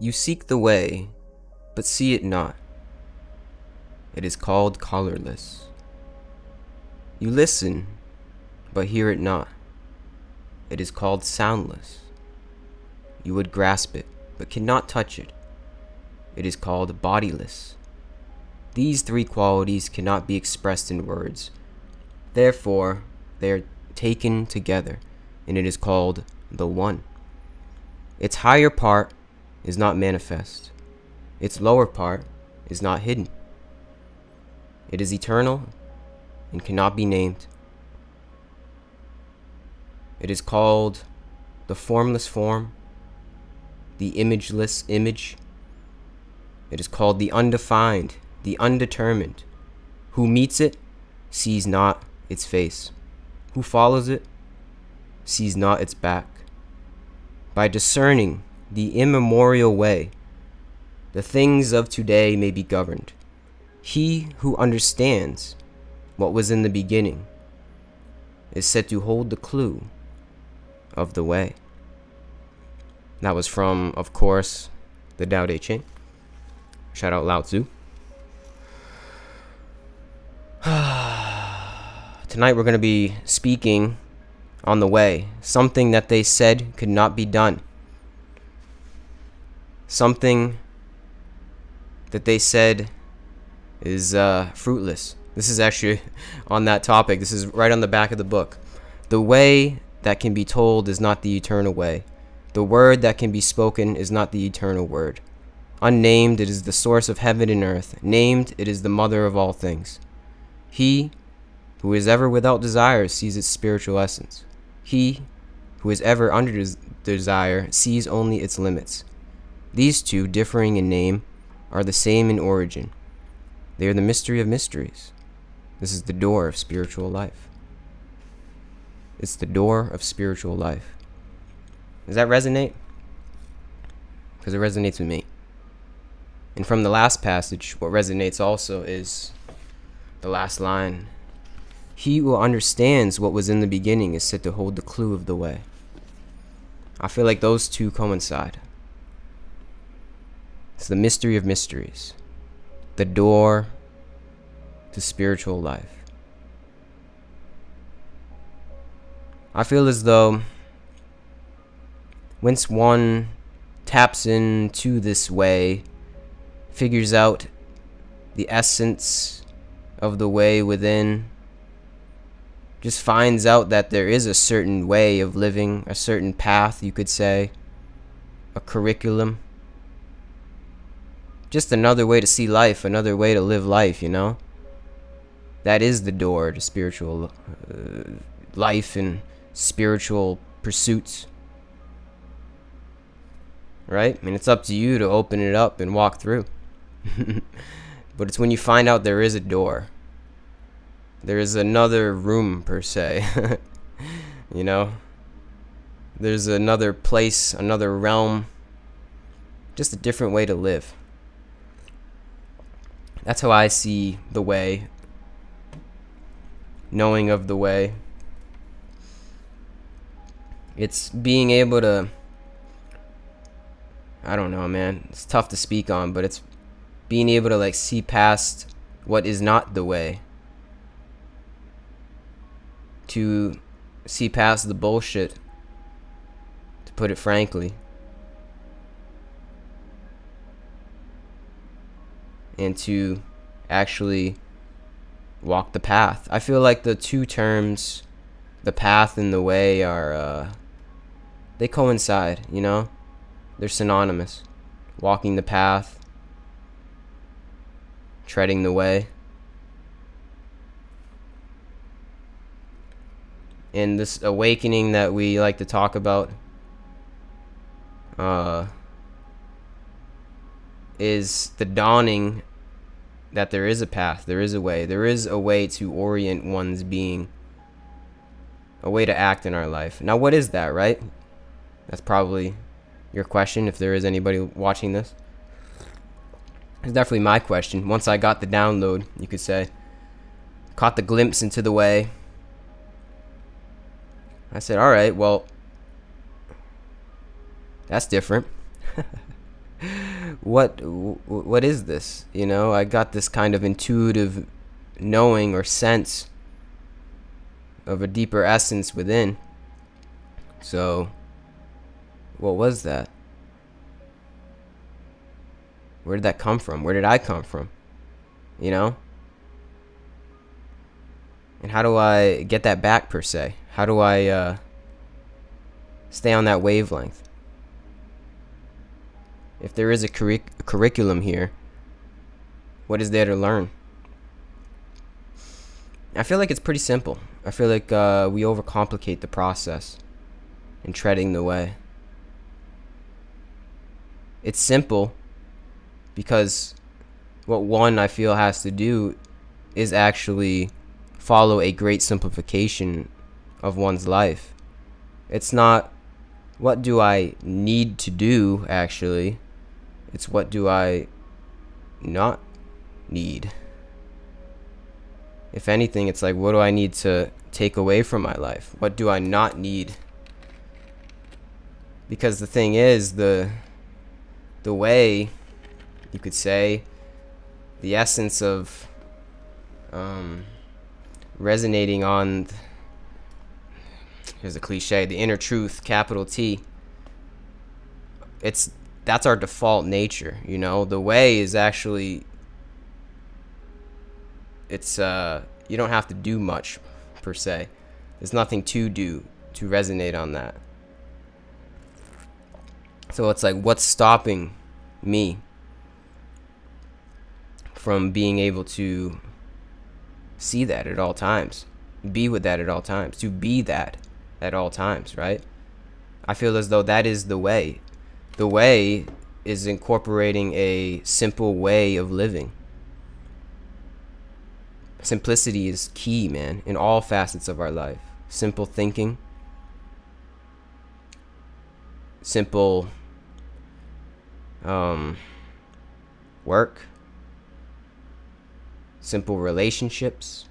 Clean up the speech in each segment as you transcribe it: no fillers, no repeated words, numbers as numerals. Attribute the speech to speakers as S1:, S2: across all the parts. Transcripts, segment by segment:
S1: You seek the way, but see it not. It is called colorless. You listen, but hear it not. It is called soundless. You would grasp it, but cannot touch it. It is called bodiless. These three qualities cannot be expressed in words. Therefore, they are taken together, and it is called the One. Its higher part is not manifest. Its lower part is not hidden. It is eternal and cannot be named. It is called the formless form, the imageless image. It is called the undefined, the undetermined. Who meets it sees not its face. Who follows it sees not its back. By discerning the immemorial way, the things of today may be governed. He who understands what was in the beginning is said to hold the clue of the way. That was from, of course, the Tao Te Ching. Shout out Lao Tzu. Tonight we're going to be speaking on the way, something that they said could not be done. Something that they said is fruitless. This is actually on that topic. This is right on the back of the book. The way that can be told is not the eternal way. The word that can be spoken is not the eternal word. Unnamed, it is the source of heaven and earth. Named, it is the mother of all things. He who is ever without desire sees its spiritual essence. He who is ever under desire sees only its limits. These two, differing in name, are the same in origin. They are the mystery of mysteries. This is the door of spiritual life. It's the door of spiritual life. Does that resonate? Because it resonates with me. And from the last passage, what resonates also is the last line. He who understands what was in the beginning is said to hold the clue of the way. I feel like those two coincide. It's the mystery of mysteries. The door to spiritual life. I feel as though once one taps into this way, figures out the essence of the way within, just finds out that there is a certain way of living, a certain path, you could say, a curriculum, just another way to see life, another way to live life, you know? That is the door to spiritual life and spiritual pursuits. Right? I mean, it's up to you to open it up and walk through. But it's when you find out there is a door. There is another room, per se. You know? There's another place, another realm. Just a different way to live. That's how I see the way. Knowing of the way. It's being able to... I don't know, man. It's tough to speak on, but it's being able to like see past what is not the way. To see past the bullshit, to put it frankly. And to actually walk the path. I feel like the two terms, the path and the way, are they coincide, you know? They're synonymous. Walking the path, treading the way. And this awakening that we like to talk about is the dawning that there is a path, there is a way. There is a way to orient one's being. A way to act in our life. Now, what is that, right? That's probably your question, if there is anybody watching this. It's definitely my question. Once I got the download, you could say, caught the glimpse into the way, I said, all right, well, that's different. what is this? You know, I got this kind of intuitive knowing or sense of a deeper essence within. So, what was that? Where did that come from? Where did I come from? You know? And how do I get that back, per se? How do I stay on that wavelength? If there is a curriculum here, what is there to learn? I feel like it's pretty simple. I feel like we overcomplicate the process in treading the way. It's simple because what one, I feel, has to do is actually follow a great simplification of one's life. It's not what do I need to do, actually. It's what do I not need. If anything, it's like, what do I need to take away from my life? What do I not need? Because the thing is, the way, you could say, the essence of resonating on, here's a cliche, the inner truth, capital T. That's our default nature, you know. The way is actually, it's you don't have to do much, per se. There's nothing to do to resonate on that. So it's like, what's stopping me from being able to see that at all times, be with that at all times, to be that at all times, right? I feel as though that is the way. The way is incorporating a simple way of living. Simplicity is key, man, in all facets of our life. Simple thinking, simple work, simple relationships,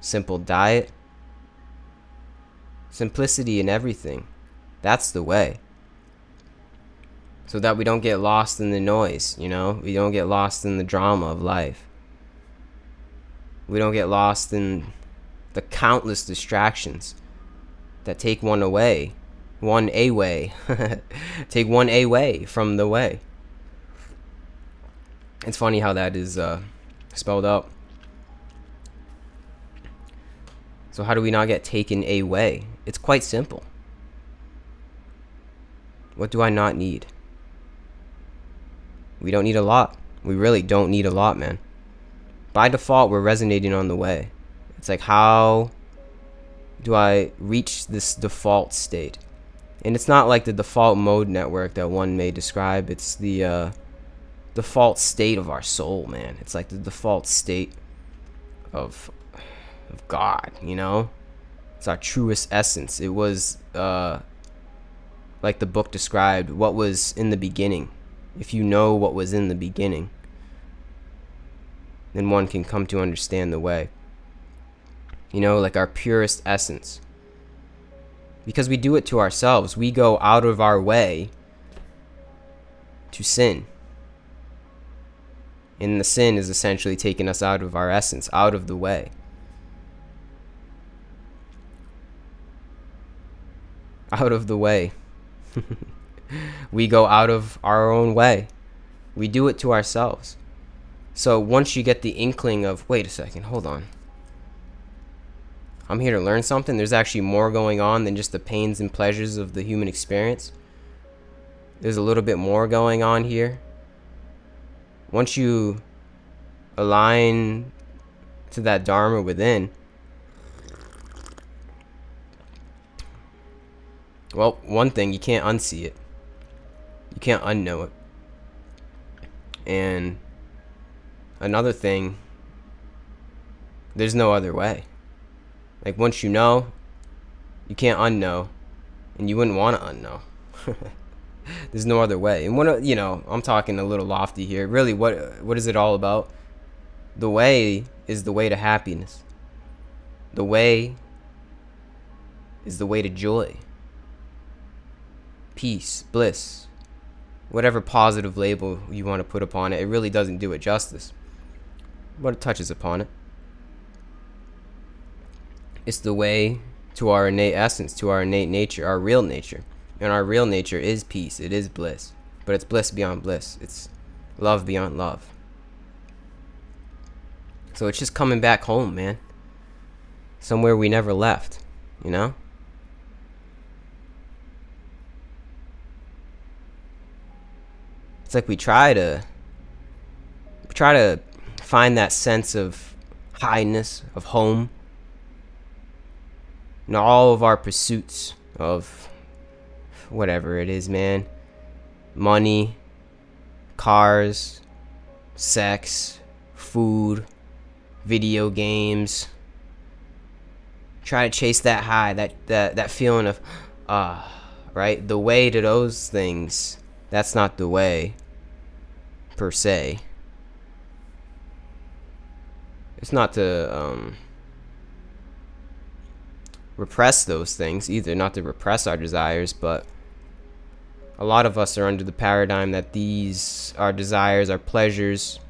S1: simple diet, simplicity in everything. That's the way. So that we don't get lost in the noise, you know? We don't get lost in the drama of life. We don't get lost in the countless distractions that take one away. Take one away from the way. It's funny how that is spelled out. So how do we not get taken away? It's quite simple. What do I not need? We don't need a lot. We really don't need a lot, man. By default, we're resonating on the way. It's like, how do I reach this default state? And it's not like the default mode network that one may describe. It's the default state of our soul, man. It's like the default state of God, you know? It's our truest essence. It was, like the book described, what was in the beginning. If you know what was in the beginning, then one can come to understand the way. You know, like our purest essence. Because we do it to ourselves. We go out of our way to sin. And the sin is essentially taking us out of our essence, out of the way. Out of the way. We go out of our own way. We do it to ourselves. So once you get the inkling of, wait a second, hold on, I'm here to learn something. There's actually more going on than just the pains and pleasures of the human experience. There's a little bit more going on here. Once you align to that Dharma within, well, one thing, you can't unsee it. You can't unknow it. And another thing, there's no other way. Like, once you know, you can't unknow, and you wouldn't want to unknow. There's no other way. And when, you know, I'm talking a little lofty here. Really, what is it all about? The way is the way to happiness. The way is the way to joy, peace, bliss, whatever positive label you want to put upon it, it really doesn't do it justice. But it touches upon it. It's the way to our innate essence, to our innate nature, our real nature. And our real nature is peace. It is bliss. But it's bliss beyond bliss. It's love beyond love. So it's just coming back home, man. Somewhere we never left, you know? It's like we try to find that sense of highness, of home, in all of our pursuits of whatever it is, man. Money, cars, sex, food, video games. Try to chase that high, that feeling of right? The way to those things, that's not the way per se. It's not to repress those things either, not to repress our desires, but a lot of us are under the paradigm that these our desires, our pleasures,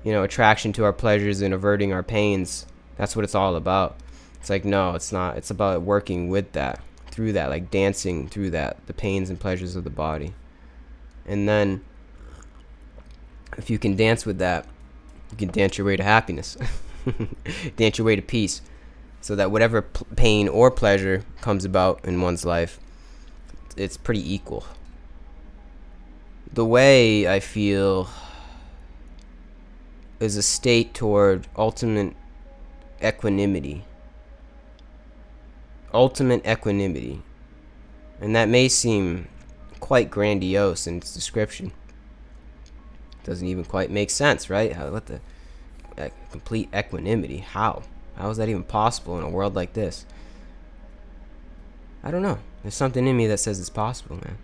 S1: attraction to our pleasures and averting our pains, that's what it's all about. It's like, no, it's not. It's about working with that, through that, like dancing through that, the pains and pleasures of the body. And then if you can dance with that, you can dance your way to happiness. Dance your way to peace, so that whatever pain or pleasure comes about in one's life, it's pretty equal. The way, I feel, is a state toward ultimate equanimity. Ultimate equanimity. And that may seem quite grandiose in its description. Doesn't even quite make sense, right? What the complete equanimity? How is that even possible in a world like this? I don't know. There's something in me that says it's possible, man.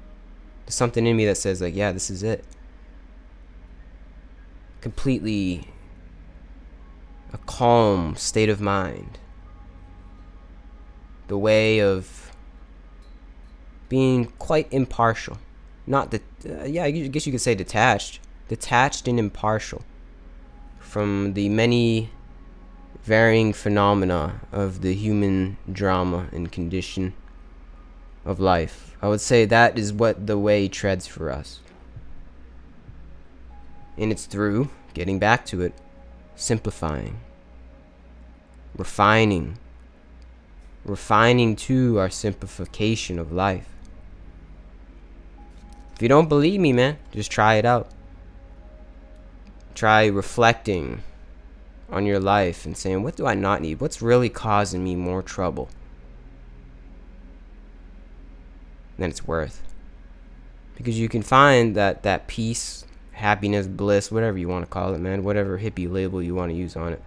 S1: There's something in me that says, like, yeah, this is it. Completely a calm state of mind. The way of being quite impartial. Not I guess you could say detached. Detached and impartial from the many varying phenomena of the human drama and condition of life. I would say that is what the way treads for us. And it's through, getting back to it, simplifying, refining to our simplification of life. If you don't believe me, man, just try it out. Try reflecting on your life and saying, what do I not need? What's really causing me more trouble than it's worth? Because you can find that peace, happiness, bliss, whatever you want to call it, man, whatever hippie label you want to use on it.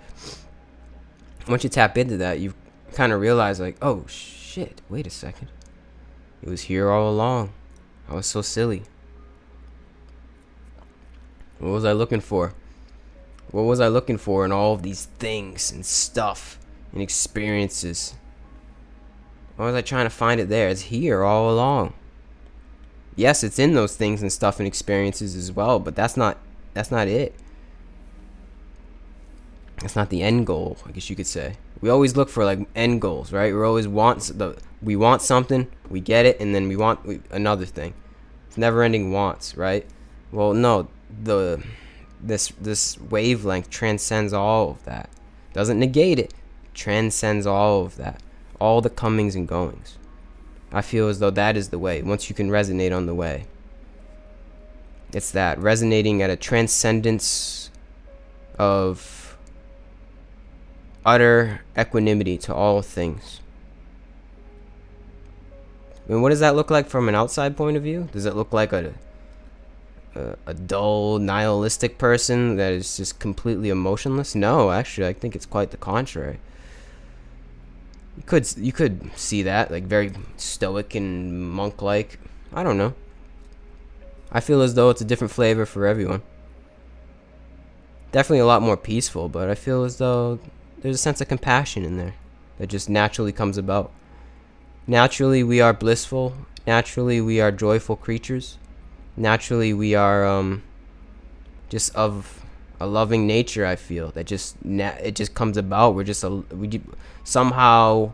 S1: Once you tap into that, you kind of realize, like, oh shit, wait a second, it was here all along. I was so silly. What was I looking for? What was I looking for in all of these things and stuff and experiences? Why was I trying to find it there? It's here all along. Yes, it's in those things and stuff and experiences as well, but that's not it. That's not the end goal, I guess you could say. We always look for like end goals, right? We want something, we get it, and then we want another thing. It's never-ending wants, right? Well, no, this wavelength transcends all of that. Doesn't negate it. Transcends all of that. All the comings and goings. I feel as though that is the way. Once you can resonate on the way, it's that resonating at a transcendence of utter equanimity to all things. I mean, what does that look like from an outside point of view? Does it look like a dull, nihilistic person that is just completely emotionless? No, actually, I think it's quite the contrary. You could see that, like very stoic and monk-like. I don't know. I feel as though it's a different flavor for everyone. Definitely a lot more peaceful, but I feel as though there's a sense of compassion in there that just naturally comes about. Naturally, we are blissful. Naturally, we are joyful creatures. Naturally, we are just of a loving nature. I feel that it just comes about. Somehow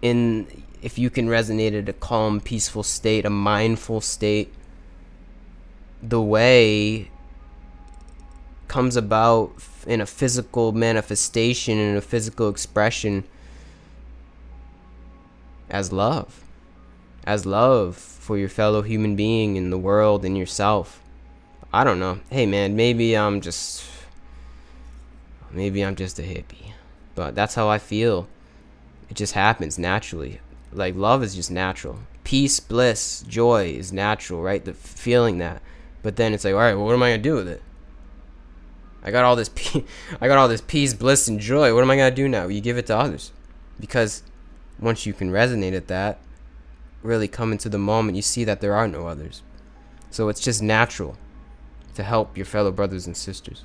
S1: in, if you can resonate at a calm, peaceful state, a mindful state, the way comes about in a physical manifestation, in a physical expression, as love for your fellow human being in the world and yourself. I don't know. Hey man, maybe I'm just a hippie, but that's how I feel. It just happens naturally. Like, love is just natural. Peace, bliss, joy is natural, right? The feeling that. But then it's like, all right, well, what am I gonna do with it? I got all this peace, bliss, and joy. What am I gonna do now? You give it to others, because once you can resonate at that, really come into the moment, you see that there are no others. So it's just natural to help your fellow brothers and sisters,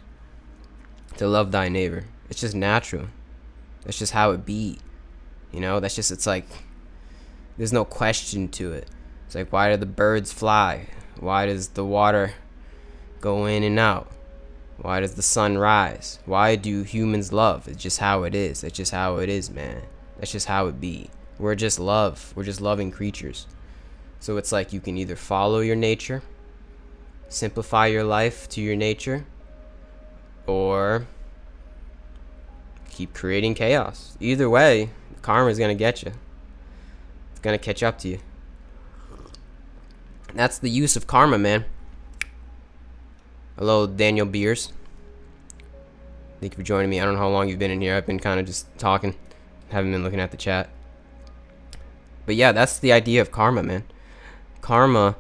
S1: to love thy neighbor. It's just natural. That's just how it be. It's like, there's no question to it. It's like, why do the birds fly? Why does the water go in and out? Why does the sun rise? Why do humans love? It's just how it is. It's just how it is, man. That's just how it be. We're just love. We're just loving creatures. So it's like, you can either follow your nature, simplify your life to your nature, or keep creating chaos. Either way, karma is going to get you. It's going to catch up to you. That's the use of karma, man. Hello, Daniel Beers. Thank you for joining me. I don't know how long you've been in here. I've been kind of just talking. Haven't been looking at the chat. But yeah, that's the idea of karma, man. Karma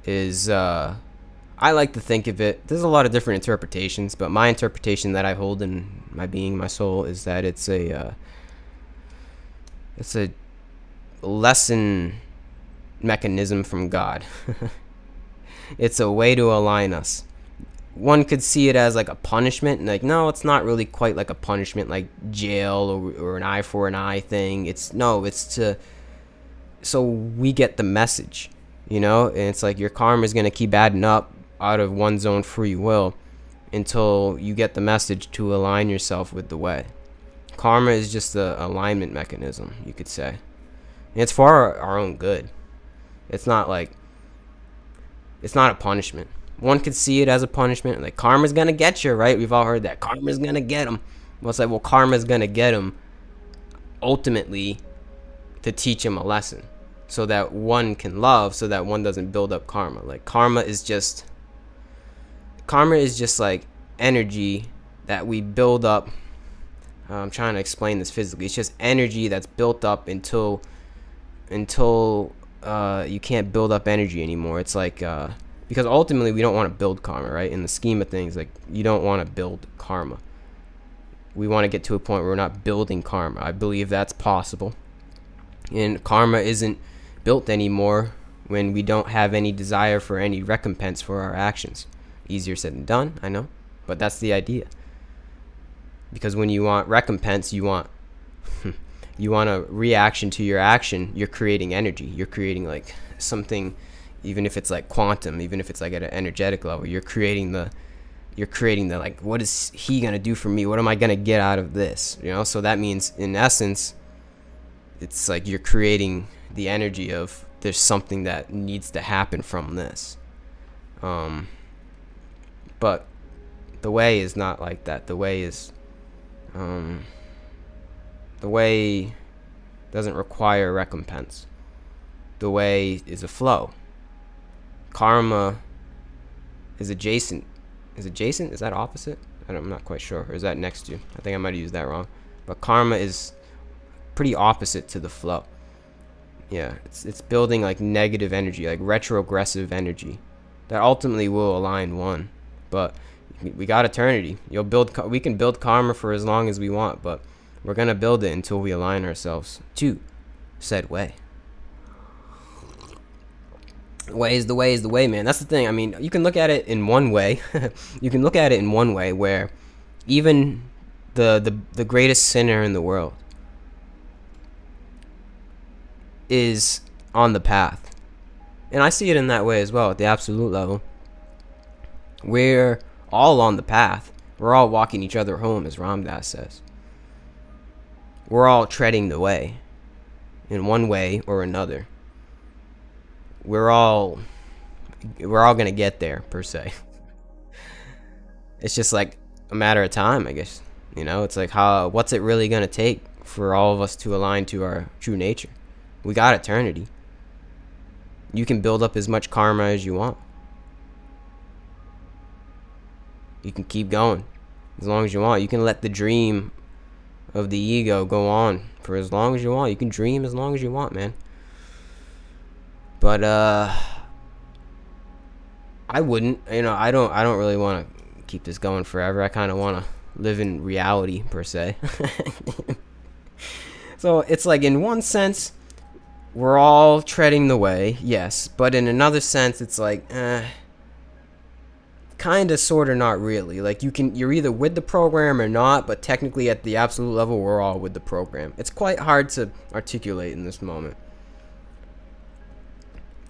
S1: is, I like to think of it, there's a lot of different interpretations, but my interpretation that I hold in my being, my soul, is that it's a lesson mechanism from God. It's a way to align us. One could see it as like a punishment, and like, no, it's not really quite like a punishment, like jail or an eye for an eye thing. So we get the message, and it's like, your karma is going to keep adding up out of one's own free will until you get the message to align yourself with the way. Karma is just the alignment mechanism, you could say. And it's for our own good. It's not a punishment. One could see it as a punishment, like, karma's gonna get you, right? We've all heard that. Karma's gonna get him. Well, it's like, well, karma's gonna get him ultimately to teach him a lesson, so that one can love, so that one doesn't build up karma. Like, karma is just like energy that we build up. I'm trying to explain this physically. It's just energy that's built up until you can't build up energy anymore. It's like, because ultimately we don't want to build karma, right? In the scheme of things, like, you don't want to build karma. We want to get to a point where we're not building karma. I believe that's possible. And karma isn't built anymore when we don't have any desire for any recompense for our actions. Easier said than done, I know, but that's the idea. Because when you want recompense, you want a reaction to your action. You're creating energy. You're creating like something, even if it's like quantum, even if it's like at an energetic level. You're creating the like, what is he gonna do for me? What am I gonna get out of this? So that means, in essence, it's like you're creating the energy of, there's something that needs to happen from this. But the way is not like that. The way doesn't require recompense. The way is a flow. Karma is adjacent. Is that opposite? I'm not quite sure. Or is that next to? I think I might have used that wrong. But karma is pretty opposite to the flow. Yeah, it's building like negative energy, like retrogressive energy, that ultimately will align one. But we got eternity. We can build karma for as long as we want, but we're gonna build it until we align ourselves to said way. Way is the way, man. That's the thing. I mean, you can look at it in one way. You can look at it in one way where even the greatest sinner in the world is on the path. And I see it in that way as well, at the absolute level. We're all on the path. We're all walking each other home, as Ram Dass says. We're all treading the way, in one way or another. We're all gonna get there, per se. It's just like a matter of time, I guess. You know, it's like, what's it really gonna take for all of us to align to our true nature? We got eternity. You can build up as much karma as you want. You can keep going as long as you want. You can let the dream of the ego go on for as long as you want. You can dream as long as you want, man. But I wouldn't. You know, I don't really want to keep this going forever. I kind of want to live in reality, per se. So it's like, in one sense, we're all treading the way, yes, but in another sense, it's like, kind of, sort of, not really. Like, you're either with the program or not, but technically at the absolute level, we're all with the program. It's quite hard to articulate in this moment.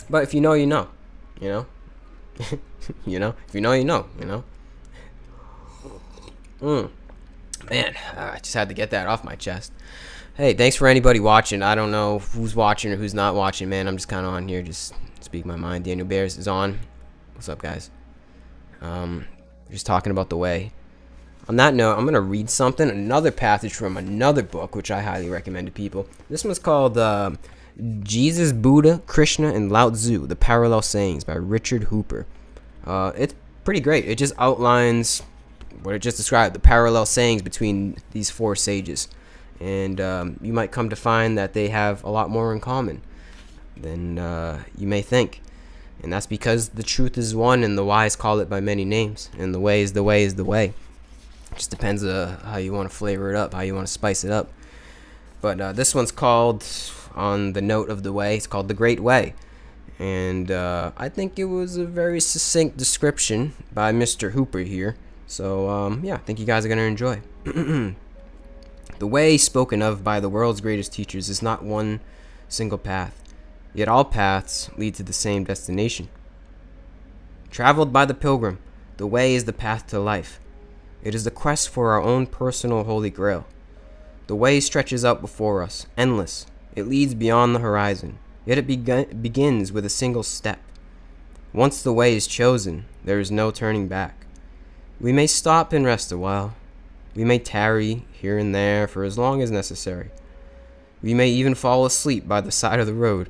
S1: But if you know, you know, you know, you know, if you know, you know, you know. Man, I just had to get that off my chest. Hey, thanks for anybody watching. I don't know who's watching or who's not watching, man. I'm just kind of on here, just speak my mind. Daniel Bears is on. What's up, guys? Just talking about the way. On that note, I'm going to read something, another passage from another book, which I highly recommend to people. This one's called Jesus, Buddha, Krishna, and Lao Tzu, The Parallel Sayings by Richard Hooper. It's pretty great. It just outlines what it just described, the parallel sayings between these four sages. And you might come to find that they have a lot more in common than you may think. And that's because the truth is one, and the wise call it by many names. And the way is the way is the way. It just depends how you want to flavor it up, how you want to spice it up. But this one's called, on the note of the way, it's called The Great Way. And I think it was a very succinct description by Mr. Hooper here. So, yeah, I think you guys are going to enjoy. The way spoken of by the world's greatest teachers is not one single path, yet all paths lead to the same destination. Traveled by the pilgrim, the way is the path to life. It is the quest for our own personal holy grail. The way stretches out before us, endless. It leads beyond the horizon, yet it begins with a single step. Once the way is chosen, there is no turning back. We may stop and rest a while. We may tarry here and there for as long as necessary. We may even fall asleep by the side of the road,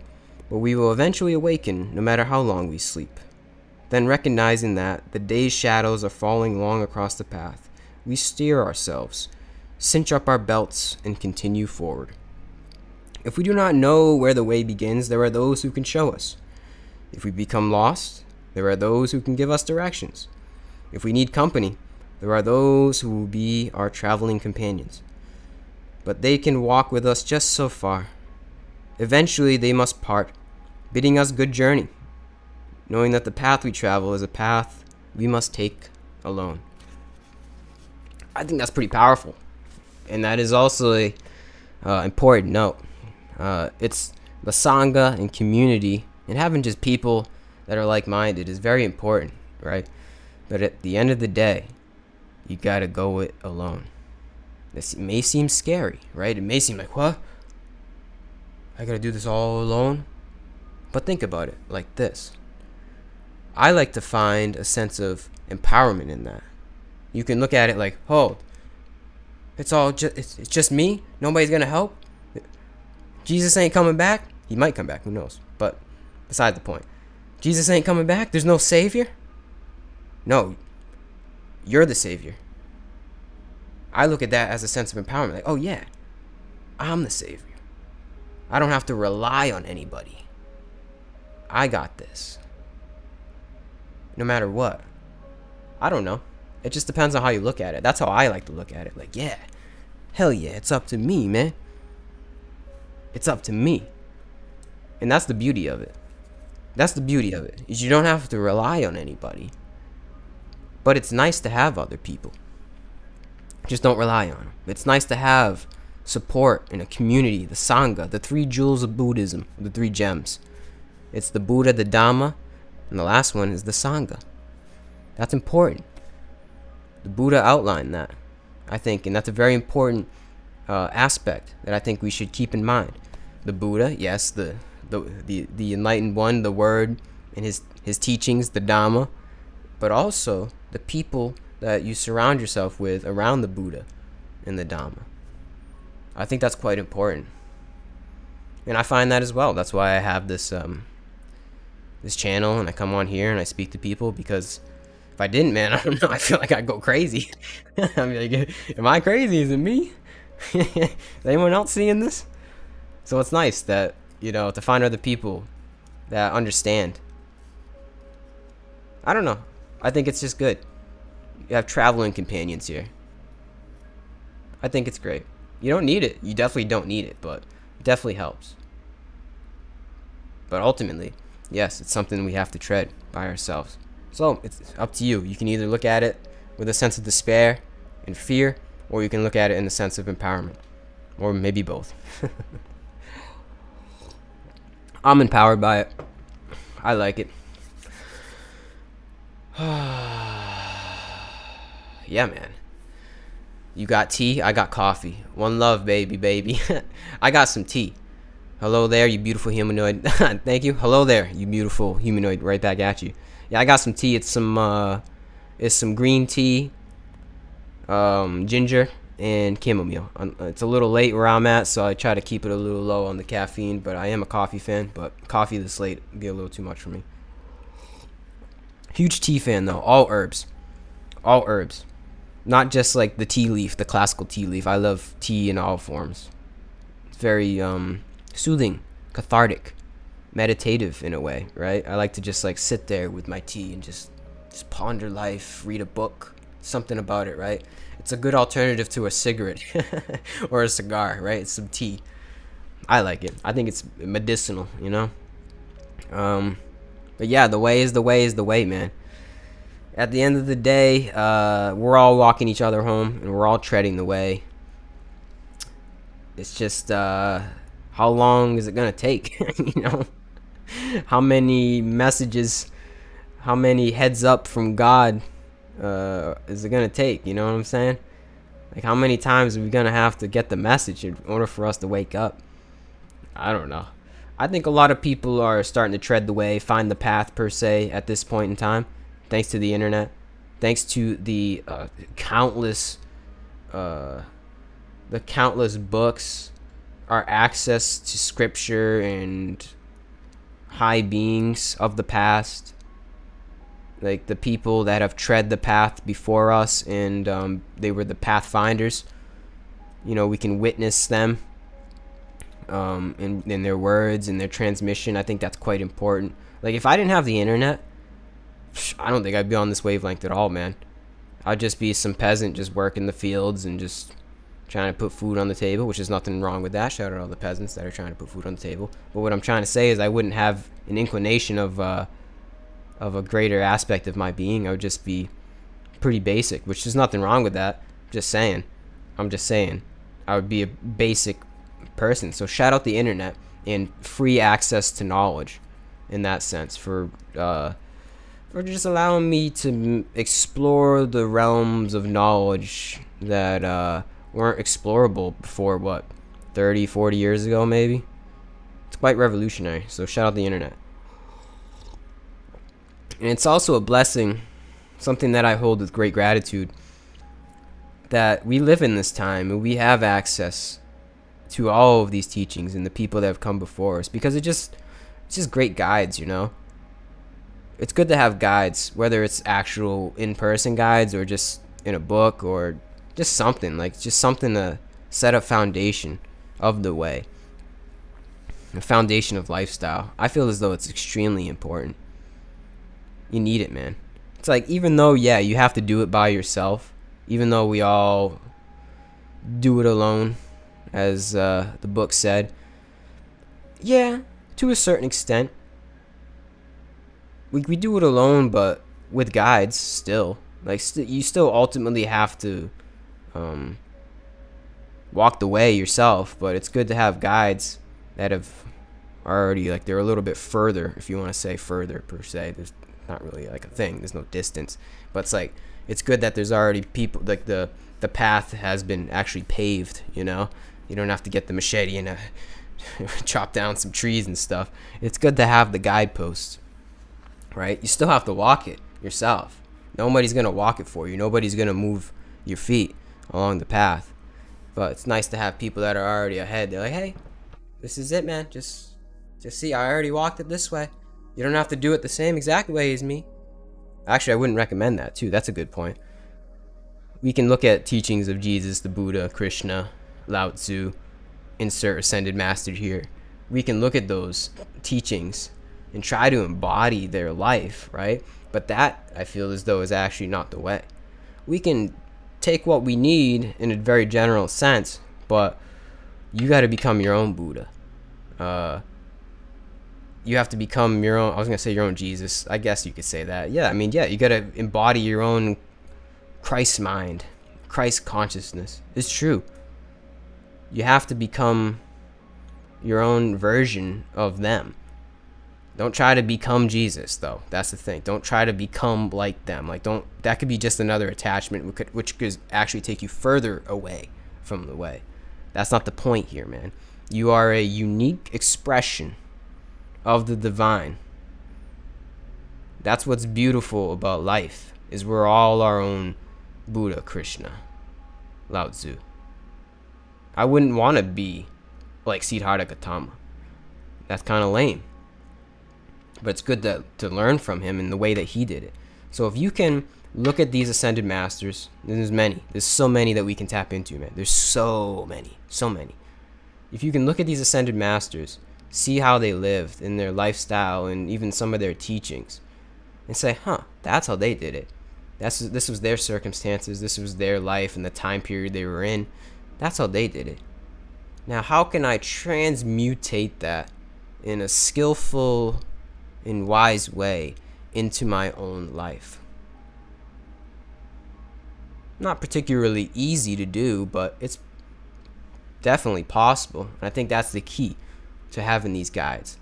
S1: but we will eventually awaken no matter how long we sleep. Then, recognizing that the day's shadows are falling long across the path, we steer ourselves, cinch up our belts, and continue forward. If we do not know where the way begins, there are those who can show us. If we become lost, there are those who can give us directions. If we need company, there are those who will be our traveling companions. But they can walk with us just so far. Eventually they must part, bidding us good journey, knowing that the path we travel is a path we must take alone. I think that's pretty powerful. And that is also a important note. It's the Sangha and community, and having just people that are like-minded is very important, right? But at the end of the day, you gotta go it alone. This may seem scary, right? It may seem like, what? I gotta do this all alone? But think about it like this. I like to find a sense of empowerment in that. You can look at it like, oh, it's just me? Nobody's gonna help? Jesus ain't coming back? He might come back, who knows? But beside the point. Jesus ain't coming back? There's no savior? No, you're the savior. I look at that as a sense of empowerment. Like, oh yeah, I'm the savior. I don't have to rely on anybody. I got this. No matter what. I don't know. It just depends on how you look at it. That's how I like to look at it. Like, yeah, hell yeah, it's up to me, man. It's up to me. And that's the beauty of it. That's the beauty of it, is you don't have to rely on anybody. But it's nice to have other people. Just don't rely on them. It's nice to have support in a community, the Sangha, the 3 jewels of Buddhism, the 3 gems. It's the Buddha, the Dhamma, and the last one is the Sangha. That's important. The Buddha outlined that, I think, and that's a very important aspect that I think we should keep in mind. The Buddha, yes, the enlightened one, the Word, and his teachings, the Dhamma, but also the people that you surround yourself with around the Buddha and the Dhamma. I think that's quite important, and I find that as well. That's why I have this this channel, and I come on here and I speak to people, because if I didn't, man, I don't know, I feel like I'd go crazy. I'm like, am I crazy? Is it me? Is anyone else seeing this? So it's nice that, to find other people that understand. I don't know. I think it's just good. You have traveling companions here. I think it's great. You don't need it. You definitely don't need it, but it definitely helps. But ultimately, yes, it's something we have to tread by ourselves. So it's up to you. You can either look at it with a sense of despair and fear, or you can look at it in a sense of empowerment, or maybe both. I'm empowered by it. I like it. Yeah, man. You got tea, I got coffee. One love, baby. I got some tea. Hello there, you beautiful humanoid. Thank you. Hello there, you beautiful humanoid. Right back at you. Yeah, I got some tea. It's some green tea, ginger, and chamomile. It's a little late where I'm at, so I try to keep it a little low on the caffeine, but I am a coffee fan. But coffee this late would be a little too much for me. Huge tea fan, though. All herbs. Not just like the tea leaf, the classical tea leaf. I love tea in all forms. It's very soothing, cathartic, meditative in a way, right? I like to just like sit there with my tea and just ponder life, read a book, something about it, right? It's a good alternative to a cigarette or a cigar, right? It's some tea. I like it. I think it's medicinal, But yeah, the way is the way, man. At the end of the day, we're all walking each other home, and we're all treading the way. It's just, how long is it gonna take? How many messages, how many heads up from God is it gonna take? You know what I'm saying? Like, how many times are we gonna have to get the message in order for us to wake up? I don't know. I think a lot of people are starting to tread the way, find the path per se at this point in time, thanks to the internet, thanks to the countless books, our access to scripture and high beings of the past, like the people that have tread the path before us, and they were the pathfinders. We can witness them in their words and their transmission. I think that's quite important. Like, if I didn't have the internet, I don't think I'd be on this wavelength at all, man. I'd just be some peasant just working the fields and just trying to put food on the table, which is nothing wrong with that. Shout out all the peasants that are trying to put food on the table. But what I'm trying to say is I wouldn't have an inclination of a greater aspect of my being. I would just be pretty basic, which is nothing wrong with that. I'm just saying. I would be a basic person. So shout out the internet and free access to knowledge in that sense for just allowing me to explore the realms of knowledge that weren't explorable before, 30, 40 years ago, maybe. It's quite revolutionary. So shout out the internet. And it's also a blessing, something that I hold with great gratitude, that we live in this time and we have access to all of these teachings and the people that have come before us, because it's just great guides. It's good to have guides, whether it's actual in-person guides or just in a book or just something to set a foundation of the way, a foundation of lifestyle. I feel as though it's extremely important. You need it, man. It's like, even though, yeah, you have to do it by yourself, even though we all do it alone, as the book said, yeah, to a certain extent, we do it alone, but with guides still. Like, you still ultimately have to walk the way yourself, but it's good to have guides that have are already like, they're a little bit further, if you want to say further per se. There's not really like a thing. There's no distance, but it's like, it's good that there's already people, like the path has been actually paved. You know, you don't have to get the machete and chop down some trees and stuff. It's good to have the guideposts, right? You still have to walk it yourself. Nobody's gonna walk it for you. Nobody's gonna move your feet along the path. But it's nice to have people that are already ahead. They're like, hey, this is it, man. Just see, I already walked it this way. You don't have to do it the same exact way as me. Actually, I wouldn't recommend that too. That's a good point. We can look at teachings of Jesus, the Buddha, Krishna, Lao Tzu, insert ascended master here. We can look at those teachings and try to embody their life, right? But that, I feel as though, is actually not the way. We can take what we need in a very general sense, but you got to become your own Buddha. You have to become your own, I was going to say your own Jesus. I guess you could say that. Yeah, I mean, yeah, you got to embody your own Christ mind, Christ consciousness. It's true. You have to become your own version of them. Don't try to become Jesus, though. That's the thing. Don't try to become like them. Like, don't. That could be just another attachment, which could actually take you further away from the way. That's not the point here, man. You are a unique expression of the divine. That's what's beautiful about life, is we're all our own Buddha, Krishna, Lao Tzu. I wouldn't want to be like Siddhartha Gautama. That's kind of lame. But it's good to learn from him in the way that he did it. So if you can look at these ascended masters, there's many. There's so many that we can tap into, man. There's so many. If you can look at these ascended masters, see how they lived in their lifestyle and even some of their teachings, and say, that's how they did it. This was their circumstances. This was their life and the time period they were in. That's how they did it. Now, how can I transmutate that in a skillful and wise way into my own life? Not particularly easy to do, but it's definitely possible. And I think that's the key to having these guides.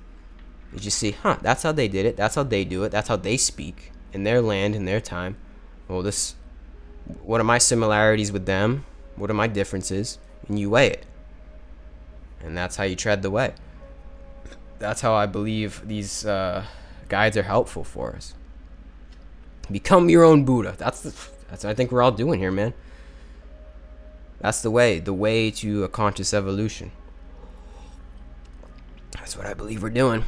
S1: You just see, that's how they did it. That's how they do it. That's how they speak in their land, in their time. Well, what are my similarities with them? What are my differences? And you weigh it. And that's how you tread the way. That's how I believe these guides are helpful for us. Become your own Buddha. That's what I think we're all doing here, man. That's the way to a conscious evolution. That's what I believe we're doing.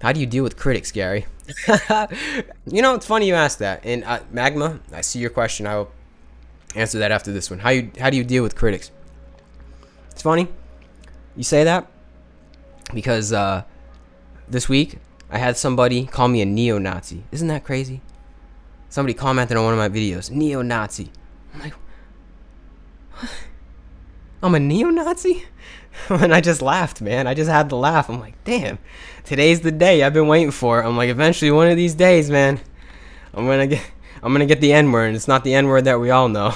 S1: How do you deal with critics, Gary? You know, it's funny you ask that. And Magma, I see your question. I'll answer that after this one. How do you deal with critics? It's funny you say that, because this week I had somebody call me a neo-Nazi. Isn't that crazy? Somebody commented on one of my videos, neo-Nazi. I'm like, what? I'm a neo-Nazi? And I just laughed, man. I just had to laugh. I'm like, damn, today's the day I've been waiting for. I'm like, eventually one of these days, man, I'm gonna get the N-word, and it's not the N-word that we all know.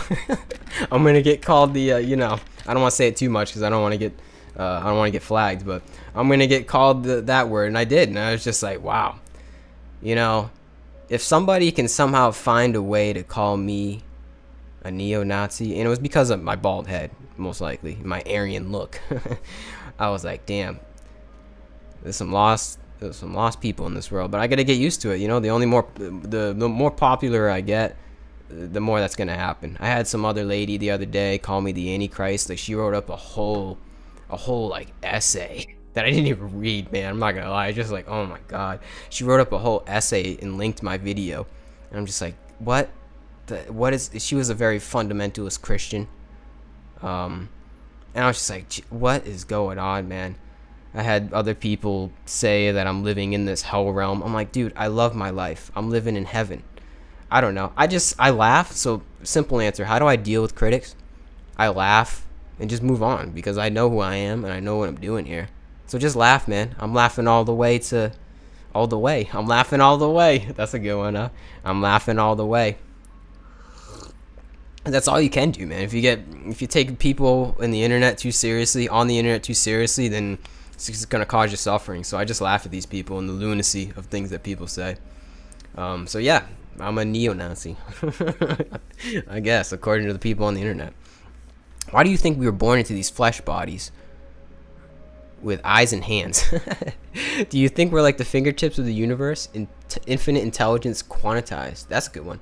S1: I'm gonna get called the I don't want to say it too much because I don't want to get flagged, but I'm gonna get called that word, and I did, and I was just like, wow. If somebody can somehow find a way to call me a neo-Nazi, and it was because of my bald head, most likely, my Aryan look, I was like, damn, there's some lost people in this world, but I gotta get used to it. The more popular I get, the more that's gonna happen. I had some other lady the other day call me the Antichrist. Like, she wrote up a whole like essay that I didn't even read, man. I'm not gonna lie. Just like, oh my god, she wrote up a whole essay and linked my video, and I'm just like, what is? She was a very fundamentalist Christian, and I was just like, what is going on, man? I had other people say that I'm living in this hell realm. I'm like, dude, I love my life. I'm living in heaven. I don't know. I laugh. So, simple answer. How do I deal with critics? I laugh and just move on, because I know who I am and I know what I'm doing here. So just laugh, man. I'm laughing all the way. I'm laughing all the way. That's a good one, huh? I'm laughing all the way. That's all you can do, man. If you take people on the internet too seriously, then It's just gonna cause you suffering. So I just laugh at these people and the lunacy of things that people say. So yeah, I'm a neo-Nazi, I guess, according to the people on the internet. Why do you think we were born into these flesh bodies with eyes and hands? Do you think we're like the fingertips of the universe, infinite intelligence quantized? That's a good one.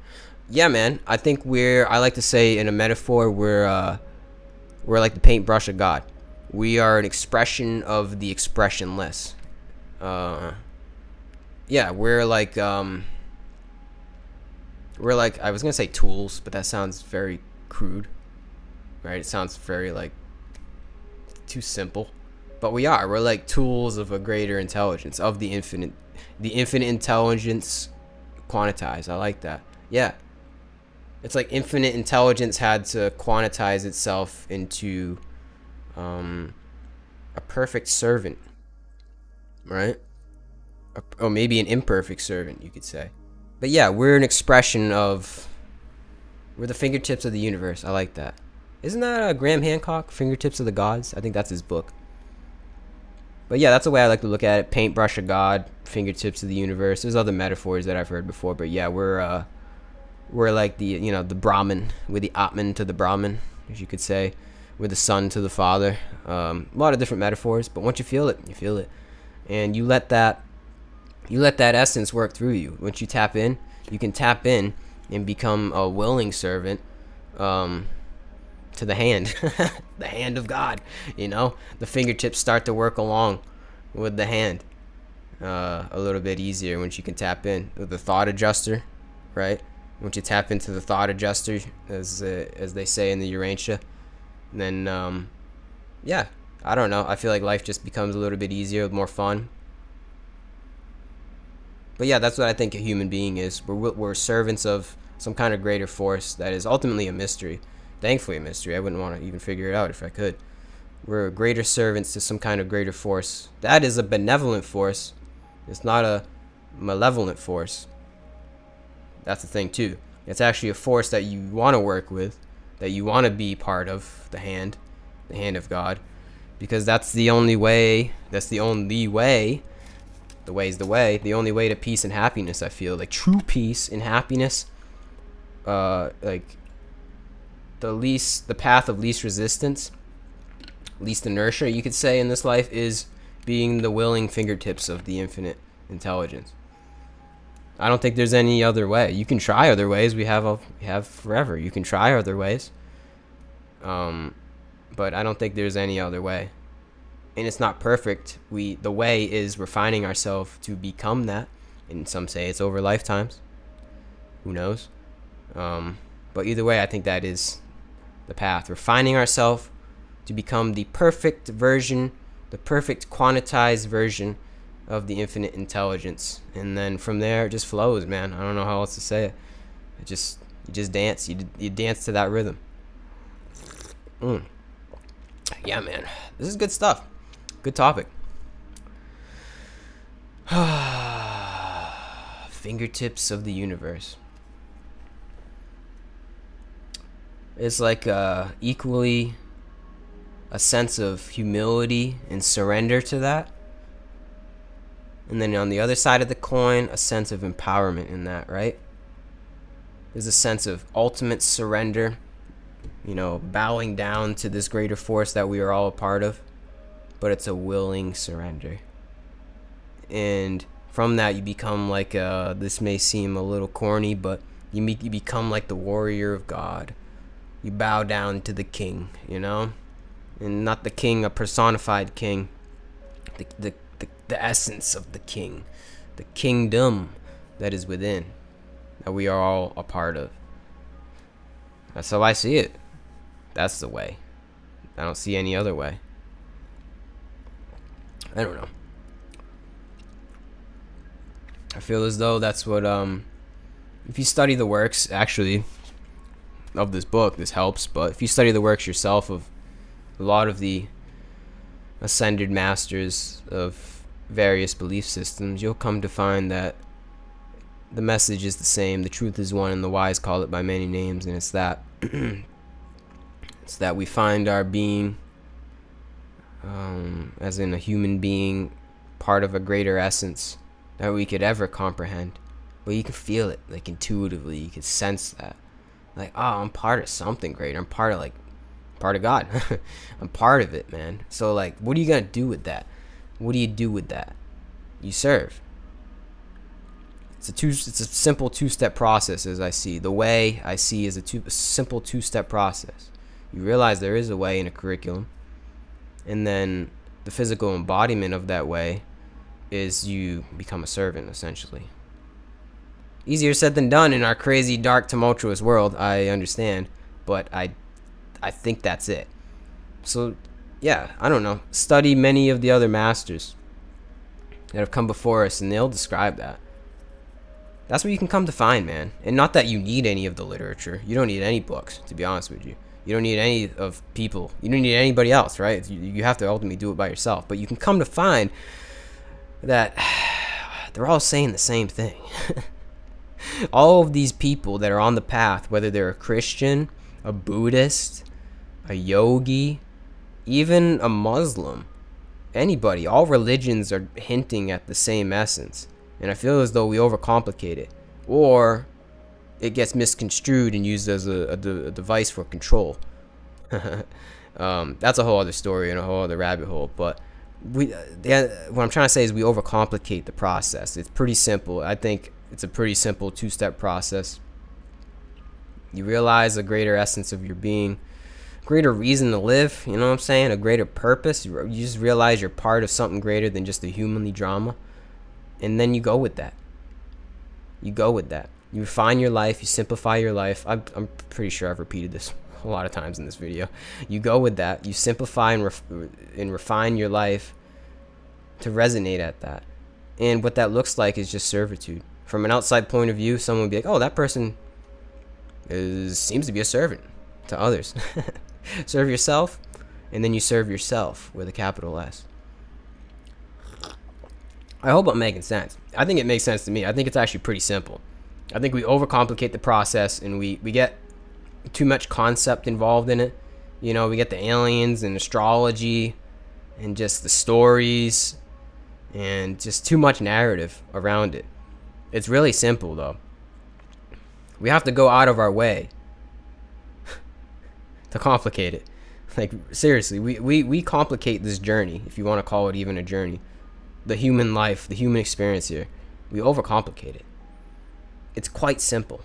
S1: Yeah, man. I think I like to say in a metaphor, we're like the paintbrush of God. We are an expression of the expressionless. Yeah, we're like I was gonna say tools, but that sounds very crude, right? It sounds very like too simple. But we're like tools of a greater intelligence, of the infinite intelligence quantized. I like that. Yeah. It's like infinite intelligence had to quantize itself into a perfect servant, right? Or maybe an imperfect servant, you could say. But yeah, we're the fingertips of the universe. I like that. Isn't that Graham Hancock, Fingertips of the Gods? I think that's his book. But yeah, that's the way I like to look at it. Paintbrush of God, fingertips of the universe. There's other metaphors that I've heard before, but yeah, we're like the Brahman. We're the Atman to the Brahman, as you could say. We're the son to the father. A lot of different metaphors, but once you feel it, you feel it, and you let that essence work through you. Once you tap in, you can tap in and become a willing servant to the hand, the hand of God. The fingertips start to work along with the hand a little bit easier once you can tap in with the thought adjuster, right? Once you tap into the thought adjuster, as they say in the Urantia, then yeah, I don't know. I feel like life just becomes a little bit easier, more fun. But yeah, that's what I think a human being is. We're servants of some kind of greater force that is ultimately a mystery. Thankfully a mystery. I wouldn't want to even figure it out if I could. We're greater servants to some kind of greater force. That is a benevolent force. It's not a malevolent force. That's the thing too. It's actually a force that you want to work with, that you want to be part of, the hand of God, because that's the only way. The way is the way. The only way to peace and happiness, I feel like true peace and happiness, like the path of least resistance, least inertia, you could say, in this life, is being the willing fingertips of the infinite intelligence. I don't think there's any other way. You can try other ways. We have forever. You can try other ways. But I don't think there's any other way. And it's not perfect. The way is refining ourselves to become that. And some say it's over lifetimes. Who knows? But either way, I think that is the path. Refining ourselves to become the perfect version, the perfect quantized version of the infinite intelligence. And then from there, it just flows, man. I don't know how else to say it. You just dance. You dance to that rhythm. Yeah, man. This is good stuff. Good topic. Fingertips of the universe. It's like equally a sense of humility and surrender to that. And then on the other side of the coin, a sense of empowerment in that, right? There's a sense of ultimate surrender, bowing down to this greater force that we are all a part of. But it's a willing surrender. And from that, you become like, this may seem a little corny, but you become like the warrior of God. You bow down to the king, and not the king, a personified king, the essence of the king, the kingdom that is within, that we are all a part of. That's how I see it. That's the way. I don't see any other way. I don't know. I feel as though that's what, if you study the works, actually, of this book, this helps, but if you study the works yourself of a lot of the ascended masters of various belief systems, you'll come to find that the message is the same. The truth is one, and the wise call it by many names, and it's that it's that we find our being as in a human being, part of a greater essence that we could ever comprehend. But you can feel it, like intuitively, you can sense that. Like, oh, I'm part of something greater. I'm part of God. I'm part of it, man. So like, what are you gonna do with that? What do you do with that? You serve. It's a simple two-step process, as I see. The way I see is a simple two-step process. You realize there is a way in a curriculum, and then the physical embodiment of that way is you become a servant, essentially. Easier said than done in our crazy, dark, tumultuous world, I understand, but I think that's it. So, yeah, I don't know. Study many of the other masters that have come before us, and they'll describe that. That's what you can come to find, man. And not that you need any of the literature. You don't need any books, to be honest with you. You don't need any of people. You don't need anybody else, right? You have to ultimately do it by yourself. But you can come to find that they're all saying the same thing. All of these people that are on the path, whether they're a Christian, a Buddhist, a yogi, even a Muslim, anybody, all religions are hinting at the same essence. And I feel as though we overcomplicate it, or it gets misconstrued and used as a device for control. That's a whole other story and a whole other rabbit hole. But what I'm trying to say is we overcomplicate the process. It's pretty simple. I think it's a pretty simple two-step process. You realize a greater essence of your being, greater reason to live, you know what I'm saying? A greater purpose. You just realize you're part of something greater than just the humanly drama. And then you go with that. You go with that. You refine your life. You simplify your life. I'm pretty sure I've repeated this a lot of times in this video. You go with that. You simplify and refine your life to resonate at that. And what that looks like is just servitude. From an outside point of view, someone would be like, oh, that person seems to be a servant to others. Serve yourself, and then you serve yourself with a capital S. I hope I'm making sense. I think it makes sense to me. I think it's actually pretty simple. I think we overcomplicate the process, and we get too much concept involved in it. You know, we get the aliens and astrology and just the stories and just too much narrative around it. It's really simple, though. We have to go out of our way to complicate it. Like, seriously, we complicate this journey, if you want to call it even a journey. The human life, the human experience here. We overcomplicate it. It's quite simple.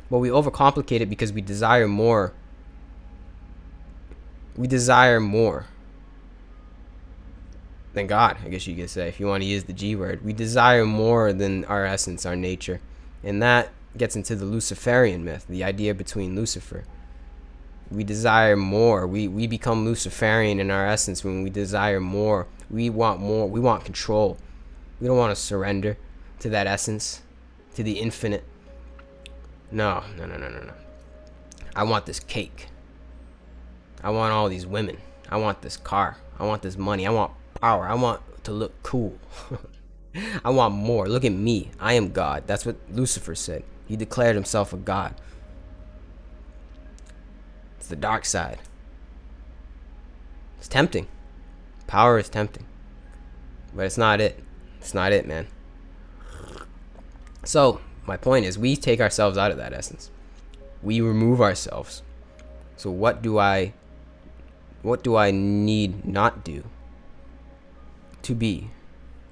S1: But we overcomplicate it because we desire more. We desire more than God, I guess you could say, if you want to use the G word. We desire more than our essence, our nature. And that gets into the Luciferian myth, the idea between Lucifer. We desire more. We become Luciferian in our essence when we desire more. We want more. We want control. We don't want to surrender to that essence, to the infinite. No. I want this cake. I want all these women. I want this car. I want this money. I want power. I want to look cool. I want more. Look at me. I am God. That's what Lucifer said. He declared himself a god. It's the dark side. It's tempting. Power is tempting. But it's not it. It's not it, man. So, my point is, we take ourselves out of that essence. We remove ourselves. So what do I need not do to be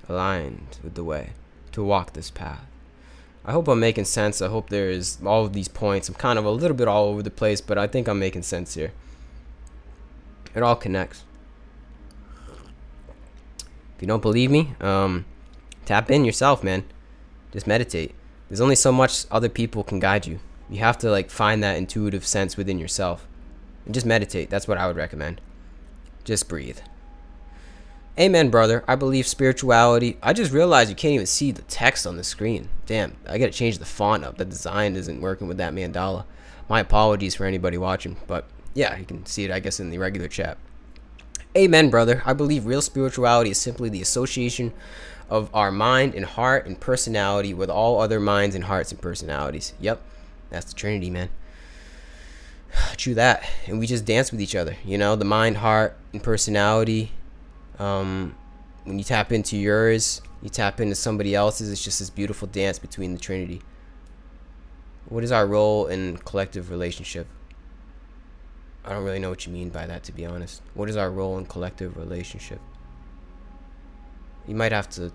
S1: aligned with the way, to walk this path? I hope I'm making sense. I hope there's all of these points. I'm kind of a little bit all over the place, but I think I'm making sense here. It all connects. If you don't believe me, tap in yourself, man. Just meditate. There's only so much other people can guide you. You have to find that intuitive sense within yourself. And just meditate. That's what I would recommend. Just breathe. Amen, brother. I believe spirituality. I just realized you can't even see the text on the screen. Damn, I gotta change the font up. The design isn't working with that mandala. My apologies for anybody watching, but yeah, you can see it, I guess, in the regular chat. Amen, brother. I believe real spirituality is simply the association of our mind and heart and personality with all other minds and hearts and personalities. Yep, that's the Trinity, man. True that. And we just dance with each other, the mind, heart, and personality When you tap into yours, you tap into somebody else's. It's just this beautiful dance between the Trinity. What is our role in collective relationship? I don't really know what you mean by that, to be honest. What is our role in collective relationship? You might have to...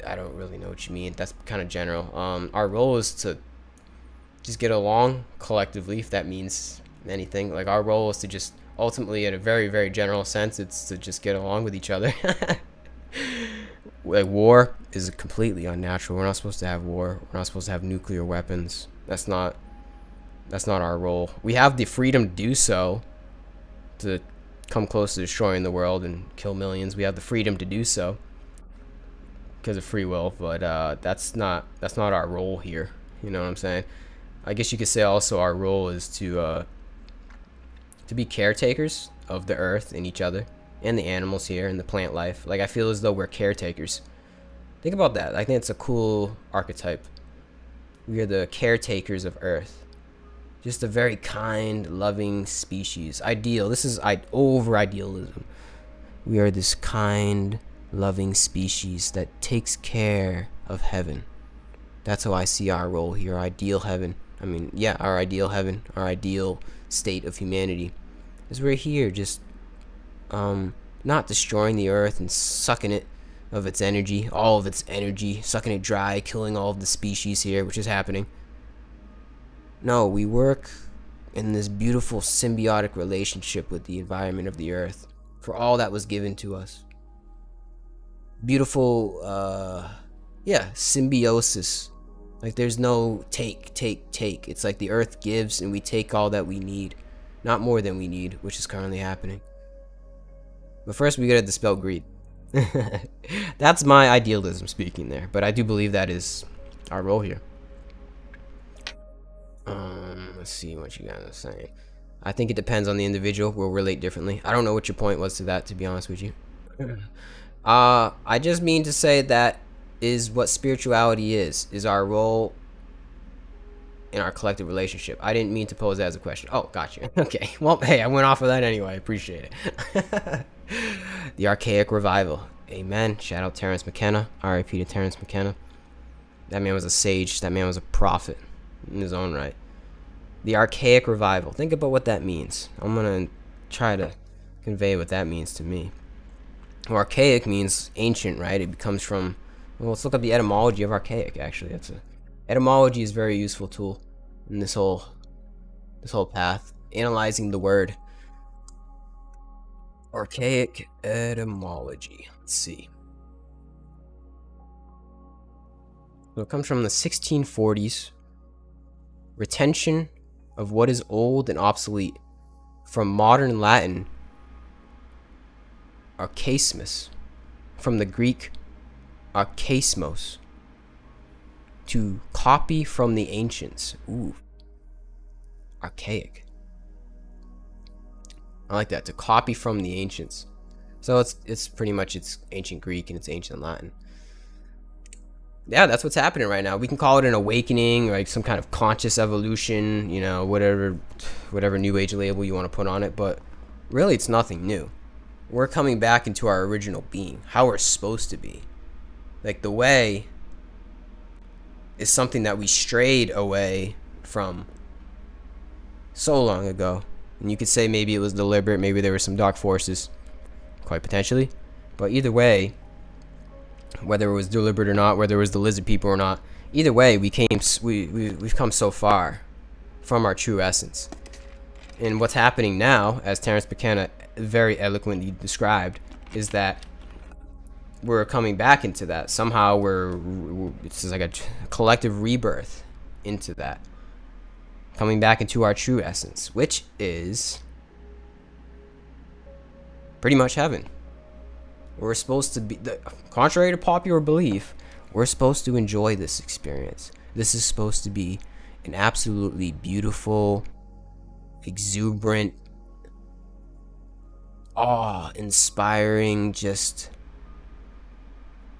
S1: I don't really know what you mean. That's kind of general. Our role is to just get along collectively, if that means anything. Like, our role is to just ultimately, in a very, very general sense, it's to just get along with each other. Like, war is completely unnatural. We're not supposed to have war. We're not supposed to have nuclear weapons. That's not our role. We have the freedom to do so, to come close to destroying the world and kill millions. We have the freedom to do so because of free will, but that's not our role here. You know what I'm saying? I guess you could say also our role is to be caretakers of the earth and each other and the animals here and the plant life. Like, I feel as though we're caretakers. Think about that. I think it's a cool archetype. We are the caretakers of earth. Just a very kind, loving species. Ideal. This is over idealism. We are this kind, loving species that takes care of heaven. That's how I see our role here. Ideal heaven. I mean, yeah, our ideal heaven, our ideal state of humanity, is we're here just not destroying the earth and sucking it of its energy, all of its energy, sucking it dry, killing all of the species here, which is happening. No, we work in this beautiful symbiotic relationship with the environment of the earth for all that was given to us. Beautiful, symbiosis. Like, there's no take. It's like the earth gives and we take all that we need. Not more than we need, which is currently happening. But first, we gotta dispel greed. That's my idealism speaking there. But I do believe that is our role here. Let's see what you guys are saying. I think it depends on the individual. We'll relate differently. I don't know what your point was to that, to be honest with you. I just mean to say that is what spirituality is our role in our collective relationship. I didn't mean to pose that as a question. Oh, gotcha. Okay. Well, hey, I went off of that anyway. I appreciate it. The Archaic Revival. Amen. Shout out Terence McKenna. R.I.P. to Terence McKenna. That man was a sage. That man was a prophet in his own right. The Archaic Revival. Think about what that means. I'm going to try to convey what that means to me. Well, archaic means ancient, right? It comes from... Well, let's look up the etymology of archaic, actually. Etymology is a very useful tool in this whole path. Analyzing the word. Archaic etymology. Let's see. So it comes from the 1640s. Retention of what is old and obsolete. From modern Latin, archaismus. From the Greek, archaismos. To copy from the ancients. Ooh. Archaic. I like that. To copy from the ancients. So it's pretty much it's ancient Greek and it's ancient Latin. Yeah, that's what's happening right now. We can call it an awakening, like some kind of conscious evolution, you know, whatever new age label you want to put on it, but really it's nothing new. We're coming back into our original being, how we're supposed to be. Like, the way is something that we strayed away from so long ago. And you could say maybe it was deliberate, maybe there were some dark forces, quite potentially. But either way, whether it was deliberate or not, whether it was the lizard people or not, either way, we've come so far from our true essence. And what's happening now, as Terence McKenna very eloquently described, is that we're coming back into that. Somehow it's like a collective rebirth into that. Coming back into our true essence, which is pretty much heaven. We're supposed to be, contrary to popular belief, we're supposed to enjoy this experience. This is supposed to be an absolutely beautiful, exuberant, awe-inspiring, just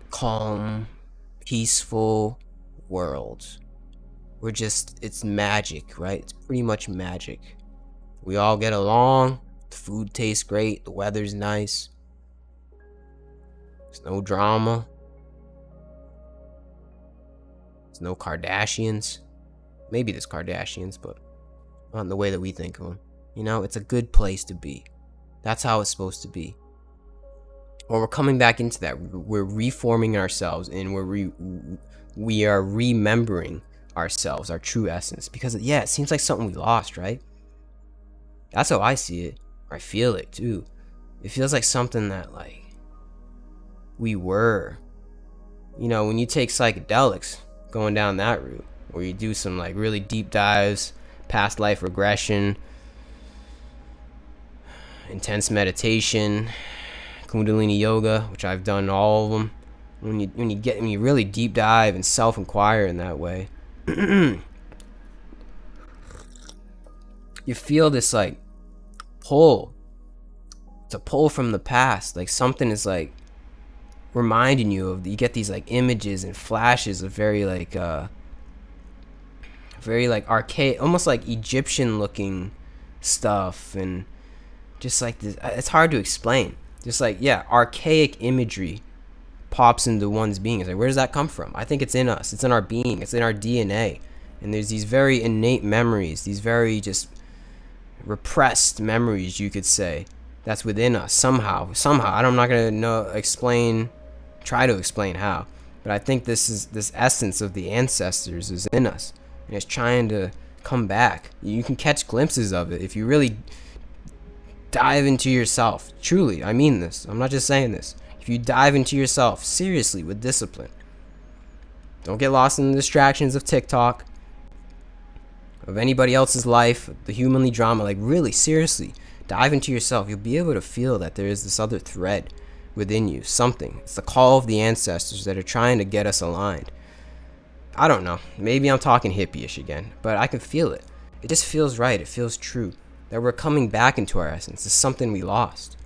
S1: calm, peaceful world. It's magic, right? It's pretty much magic. We all get along, the food tastes great, the weather's nice. There's no drama. There's no Kardashians. Maybe there's Kardashians, but not in the way that we think of them. You know, it's a good place to be. That's how it's supposed to be. When we're coming back into that, we're reforming ourselves, and we are remembering ourselves, our true essence. Because yeah, it seems like something we lost, right? That's how I see it. I feel it too. It feels like something that like we were. You know, when you take psychedelics, going down that route, where you do some like really deep dives, past life regression, intense meditation, Kundalini yoga, which I've done all of them. When you really deep dive and self-inquire in that way, you feel this like pull. It's a pull from the past. Like something is like reminding you of. You get these like images and flashes of very like archaic, almost like Egyptian looking stuff, and just like this. It's hard to explain. Just like, yeah, archaic imagery pops into one's being. It's like, where does that come from? I think it's in us. It's in our being. It's in our DNA. And there's these very innate memories, these very just repressed memories, you could say, that's within us somehow. I'm not gonna try to explain how, but I think this essence of the ancestors is in us, and it's trying to come back. You can catch glimpses of it if you really dive into yourself. Truly, I mean this. I'm not just saying this. If you dive into yourself seriously with discipline, don't get lost in the distractions of TikTok, of anybody else's life, the humanly drama. Like really, seriously, dive into yourself. You'll be able to feel that there is this other thread within you. Something. It's the call of the ancestors that are trying to get us aligned. I don't know. Maybe I'm talking hippie-ish again, but I can feel it. It just feels right. It feels true. That we're coming back into our essence. It's something we lost.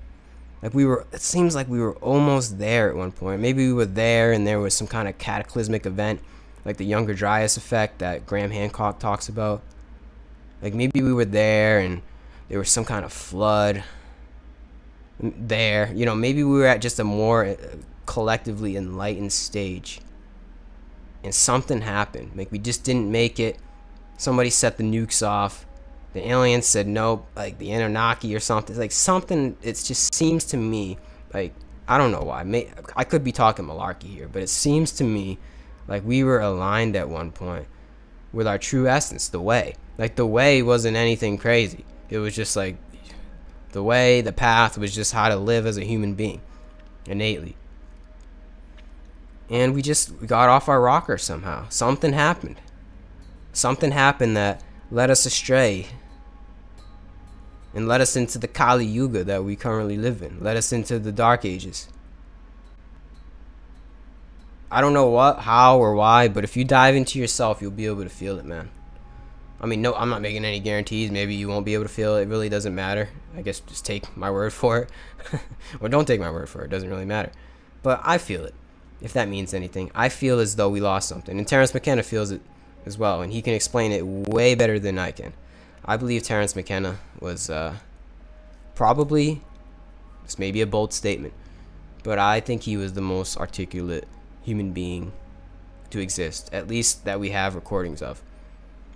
S1: It seems like we were almost there at one point. Maybe we were there and there was some kind of cataclysmic event, like the Younger Dryas effect that Graham Hancock talks about. Like maybe we were there and there was some kind of flood there. You know, maybe we were at just a more collectively enlightened stage. And something happened. Like we just didn't make it. Somebody set the nukes off. The aliens said nope, like the Anunnaki or something. It's like something, it just seems to me, like, I don't know why. I could be talking malarkey here, but it seems to me like we were aligned at one point with our true essence, the way. Like the way wasn't anything crazy. It was just like the way, the path was just how to live as a human being, innately. And we got off our rocker somehow. Something happened. Something happened that led us astray and led us into the Kali Yuga that we currently live in, led us into the Dark Ages. I don't know what, how, or why, but if you dive into yourself, you'll be able to feel it, man. I mean, no, I'm not making any guarantees. Maybe you won't be able to feel it. It really doesn't matter. I guess just take my word for it. Or don't take my word for it. It doesn't really matter. But I feel it, if that means anything. I feel as though we lost something. And Terence McKenna feels it as well, and he can explain it way better than I can. I believe Terence McKenna was probably, this may be a bold statement, but I think he was the most articulate human being to exist, at least that we have recordings of,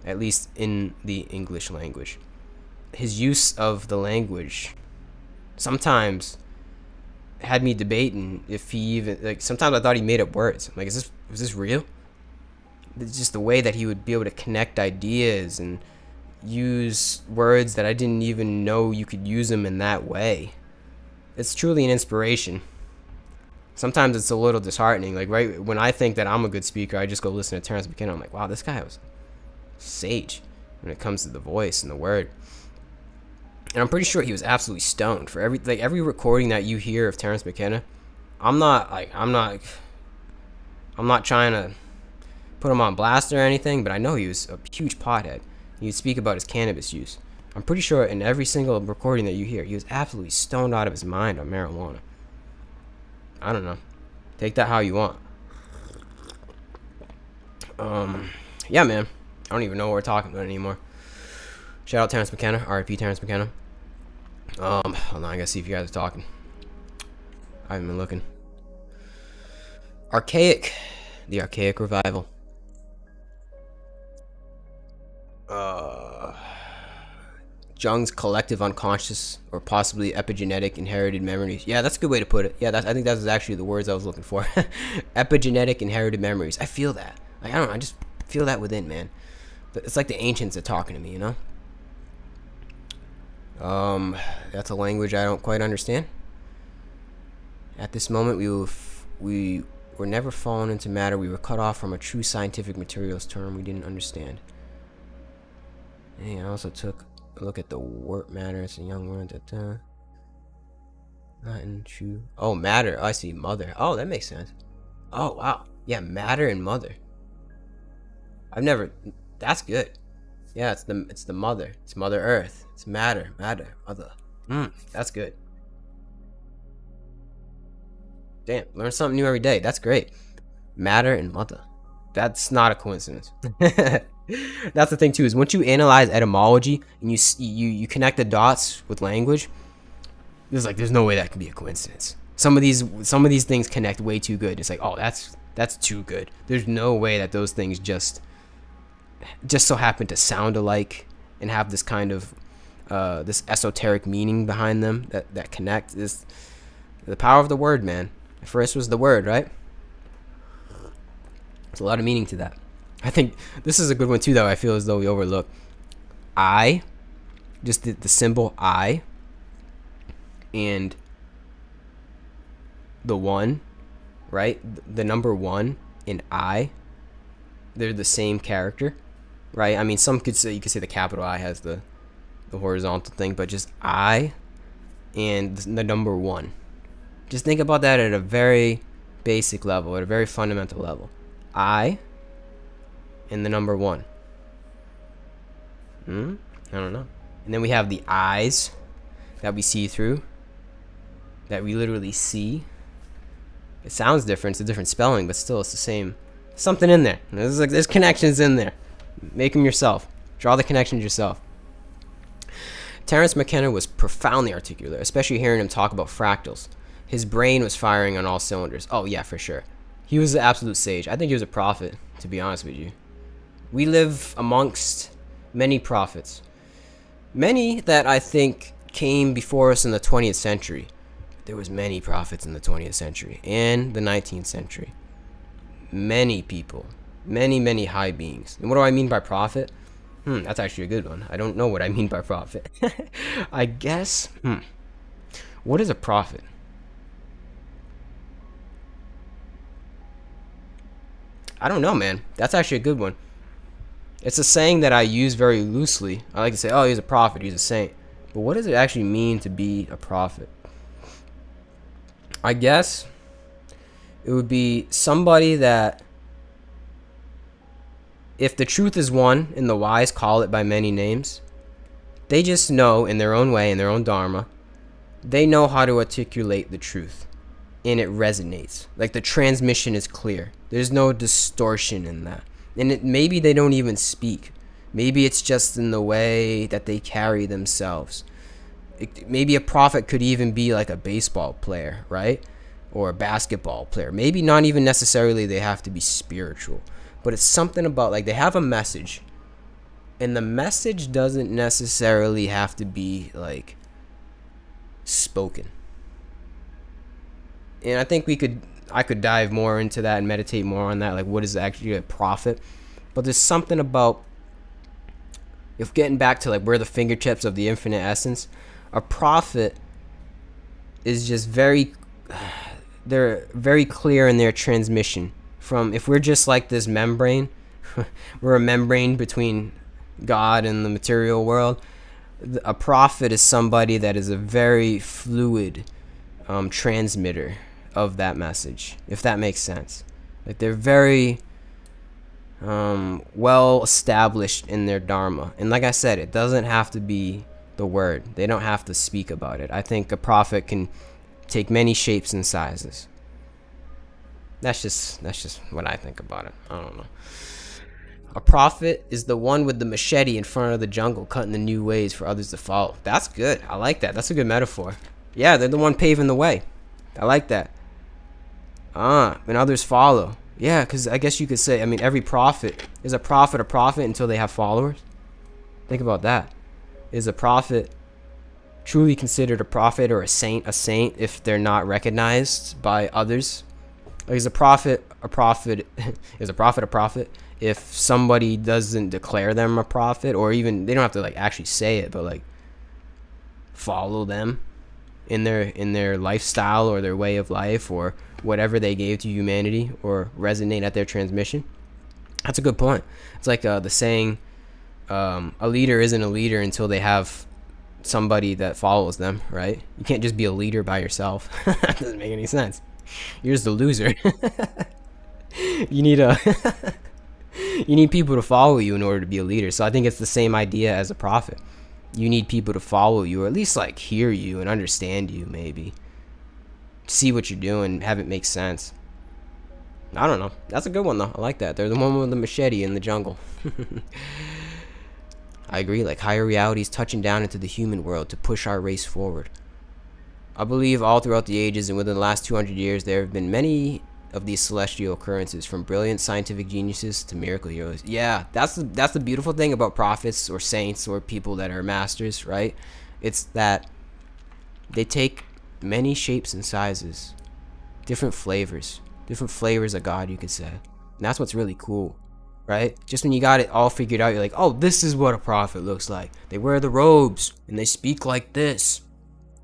S1: at least in the English language. His use of the language sometimes had me debating if he even, like, sometimes I thought he made up words. I'm like, is this real? It's just the way that he would be able to connect ideas and use words that I didn't even know you could use them in that way. It's truly an inspiration. Sometimes it's a little disheartening. Like right when I think that I'm a good speaker, I just go listen to Terence McKenna. I'm like, wow, this guy was sage when it comes to the voice and the word. And I'm pretty sure he was absolutely stoned for every recording that you hear of Terence McKenna. I'm not trying to put him on blast or anything, but I know he was a huge pothead. He'd speak about his cannabis use. I'm pretty sure in every single recording that you hear, he was absolutely stoned out of his mind on marijuana. I don't know. Take that how you want. Yeah, man. I don't even know what we're talking about anymore. Shout out Terence McKenna, R.I.P. Terence McKenna. Hold on, I gotta see if you guys are talking. I haven't been looking. Archaic. The Archaic Revival. Uh, Jung's collective unconscious or possibly epigenetic inherited memories. Yeah, that's a good way to put it. Yeah, I think that's actually the words I was looking for. Epigenetic inherited memories. I feel that. Like, I don't know. I just feel that within, man. But it's like the ancients are talking to me, you know? That's a language I don't quite understand. At this moment, we were never fallen into matter. We were cut off from a true scientific materials term we didn't understand. And I also took a look at the word matter. It's a young word that not in true. Oh, matter. Oh, I see. Mother. Oh, that makes sense. Oh, wow. Yeah, matter and mother. I've never. That's good. Yeah, it's the mother. It's Mother Earth. It's matter, mother. That's good. Damn, learn something new every day. That's great. Matter and mother. That's not a coincidence. That's the thing too, is once you analyze etymology and you connect the dots with language, there's no way that can be a coincidence. Some of these things connect way too good. It's like, oh, that's too good. There's no way that those things just so happen to sound alike and have this kind of this esoteric meaning behind them that connect. Is the power of the word, man. First was the word, right? There's a lot of meaning to that. I think this is a good one too, though. I feel as though we overlook I, just the symbol I, and the one, right? The number one and I, they're the same character, right? I mean, you could say the capital I has the horizontal thing, but just I and the number one. Just think about that at a very basic level, at a very fundamental level. I and the number one. I don't know. And then we have the eyes that we see through, that we literally see. It sounds different. It's a different spelling, but still it's the same. Something in there. There's connections in there. Make them yourself. Draw the connections yourself. Terence McKenna was profoundly articulate, especially hearing him talk about fractals. His brain was firing on all cylinders. Oh, yeah, for sure. He was an absolute sage. I think he was a prophet, to be honest with you. We live amongst many prophets. Many that I think came before us in the 20th century. There was many prophets in the 20th century and the 19th century. Many people. Many high beings. And what do I mean by prophet? That's actually a good one. I don't know what I mean by prophet. I guess, what is a prophet? I don't know, man. That's actually a good one. It's a saying that I use very loosely. I like to say, oh, he's a prophet, he's a saint. But what does it actually mean to be a prophet? I guess it would be somebody that, if the truth is one and the wise call it by many names, they just know in their own way, in their own dharma, they know how to articulate the truth. And it resonates. Like the transmission is clear. There's no distortion in that. And maybe they don't even speak. Maybe it's just in the way that they carry themselves. Maybe a prophet could even be like a baseball player, right? Or a basketball player. Maybe not even necessarily they have to be spiritual. But it's something about, like, they have a message. And the message doesn't necessarily have to be, like, spoken. And I think I could dive more into that and meditate more on that, like what is actually a prophet. But there's something about, if getting back to like we're the fingertips of the infinite essence, a prophet is just they're very clear in their transmission. From, if we're just like this membrane, we're a membrane between God and the material world. A prophet is somebody that is a very fluid transmitter of that message, if that makes sense. Like they're very well established in their dharma. And like I said, it doesn't have to be the word. They don't have to speak about it. I think a prophet can take many shapes and sizes. That's just what I think about it. I don't know. A prophet is the one with the machete in front of the jungle, cutting the new ways for others to follow. That's good. I like that. That's a good metaphor. Yeah, they're the one paving the way. I like that. And others follow. Yeah, because I guess you could say, I mean, every prophet is a prophet until they have followers. Think about that. Is a prophet truly considered a prophet or a saint if they're not recognized by others? Like, is a prophet is a prophet if somebody doesn't declare them a prophet, or even they don't have to like actually say it, but like follow them in their lifestyle or their way of life or whatever they gave to humanity, or resonate at their transmission? That's a good point. It's like the saying, a leader isn't a leader until they have somebody that follows them, right? You can't just be a leader by yourself. That doesn't make any sense. You're just a loser. You need you need people to follow you in order to be a leader. So I think it's the same idea as a prophet. You need people to follow you, or at least like hear you and understand you, maybe see what you're doing, have it make sense. I don't know. That's a good one though. I like that. They're the one with the machete in the jungle. I agree. Like, higher realities touching down into the human world to push our race forward. I believe all throughout the ages and within the last 200 years, there have been many of these celestial occurrences, from brilliant scientific geniuses to miracle heroes. Yeah, that's the beautiful thing about prophets or saints or people that are masters, right? It's that they take many shapes and sizes, different flavors of God, you could say. And that's what's really cool, right? Just when you got it all figured out, you're like, oh, this is what a prophet looks like. They wear the robes and they speak like this,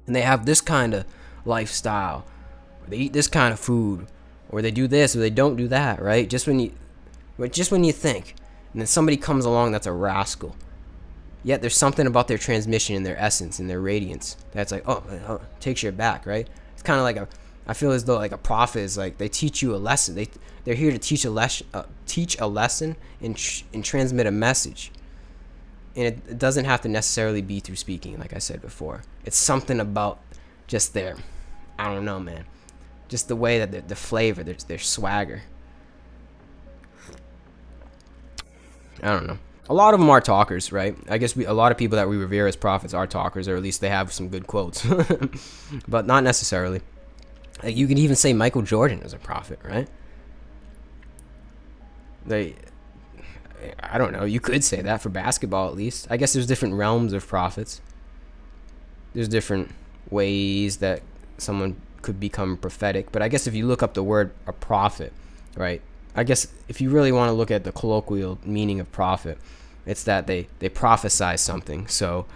S1: and they have this kind of lifestyle, or they eat this kind of food, or they do this or they don't do that, right? Just when you think, and then somebody comes along that's a rascal, yet there's something about their transmission and their essence and their radiance that's like, oh, takes you back, right? It's kind of like I feel as though like a prophet is like, they teach you a lesson. They're here to teach a lesson and transmit a message. And it doesn't have to necessarily be through speaking, like I said before. It's something about just I don't know, man. Just the way that the flavor, their swagger. I don't know. A lot of them are talkers, right? I guess a lot of people that we revere as prophets are talkers, or at least they have some good quotes. But not necessarily. Like, you could even say Michael Jordan is a prophet, right? I don't know. You could say that for basketball, at least. I guess there's different realms of prophets. There's different ways that someone could become prophetic. But I guess if you look up the word a prophet, right? I guess if you really want to look at the colloquial meaning of prophet, it's that they prophesy something. So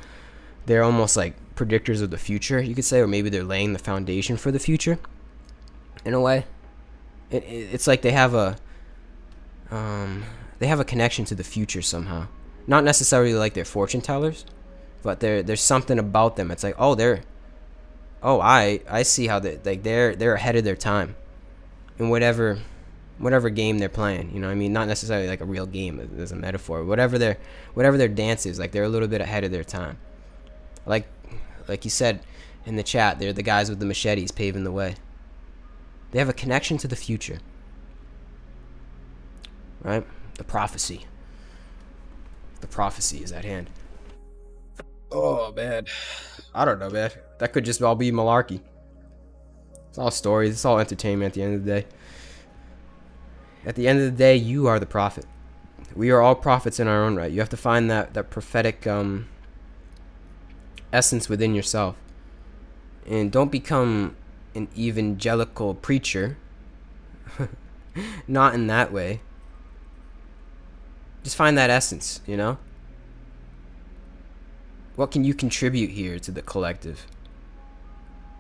S1: they're almost like predictors of the future, you could say, or maybe they're laying the foundation for the future in a way. It's like they have a connection to the future somehow. Not necessarily like they're fortune tellers, but there's something about them. It's like, I see how they're ahead of their time in whatever game they're playing. You know what I mean? Not necessarily like a real game as a metaphor. Whatever their dance is, like, they're a little bit ahead of their time. Like you said in the chat, they're the guys with the machetes paving the way. They have a connection to the future, right? The prophecy is at hand. Oh, man. I don't know, man. That could just all be malarkey. It's all stories. It's all entertainment at the end of the day. At the end of the day, you are the prophet. We are all prophets in our own right. You have to find that prophetic essence within yourself. And don't become an evangelical preacher. Not in that way. Just find that essence, you know? What can you contribute here to the collective?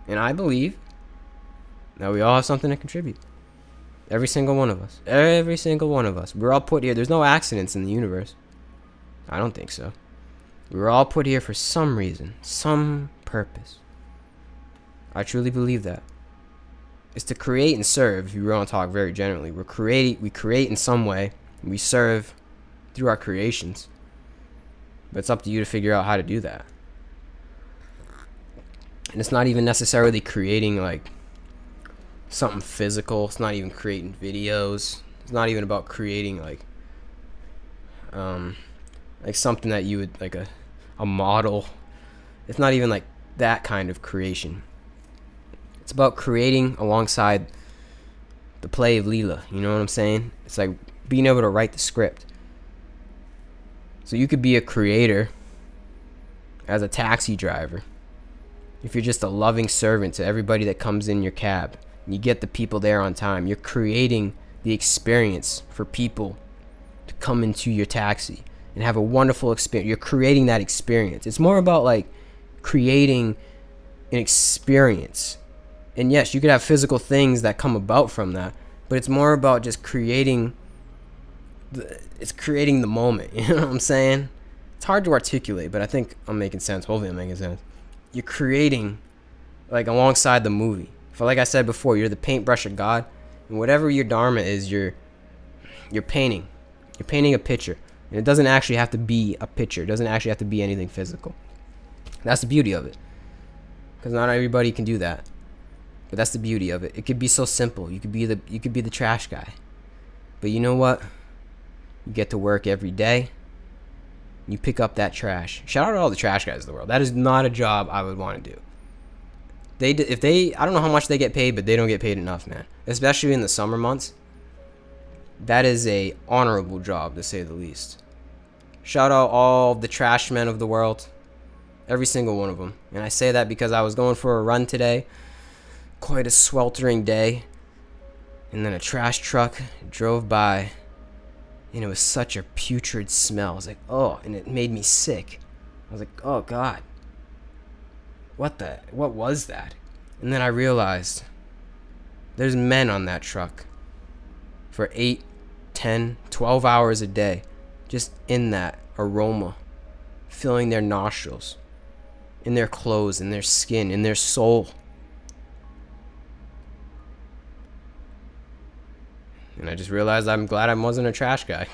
S1: And I believe that we all have something to contribute. Every single one of us. Every single one of us. We're all put here. There's no accidents in the universe. I don't think so. We were all put here for some reason, some purpose. I truly believe that. It's to create and serve, if you want to talk very generally. We create in some way. We serve through our creations. But it's up to you to figure out how to do that. And it's not even necessarily creating like something physical. It's not even creating videos. It's not even about creating like something that you would like a model. It's not even like that kind of creation. It's about creating alongside the play of Leela. You know what I'm saying? It's like being able to write the script. So you could be a creator as a taxi driver. If you're just a loving servant to everybody that comes in your cab, and you get the people there on time, you're creating the experience for people to come into your taxi and have a wonderful experience. You're creating that experience. It's more about like creating an experience. And yes, you could have physical things that come about from that, but it's more about just creating the moment. You know what I'm saying? It's hard to articulate, but I think I'm making sense. Hopefully I'm making sense. You're creating like alongside the movie. For like I said before, you're the paintbrush of God, and whatever your dharma is, you're painting. You're painting a picture. And it doesn't actually have to be a picture. It doesn't actually have to be anything physical. That's the beauty of it. Because not everybody can do that. But that's the beauty of it. It could be so simple. You could be the trash guy. But you know what? You get to work every day. You pick up that trash. Shout out to all the trash guys in the world. That is not a job I would want to do. I don't know how much they get paid, but they don't get paid enough, man. Especially in the summer months. That is a honorable job, to say the least. Shout out all the trash men of the world. Every single one of them. And I say that because I was going for a run today. Quite a sweltering day. And then a trash truck drove by. And it was such a putrid smell. I was like, oh, and it made me sick. I was like, oh, God. What was that? And then I realized there's men on that truck for 8, 10, 12 hours a day, just in that aroma, filling their nostrils, in their clothes, in their skin, in their soul. And I just realized I'm glad I wasn't a trash guy.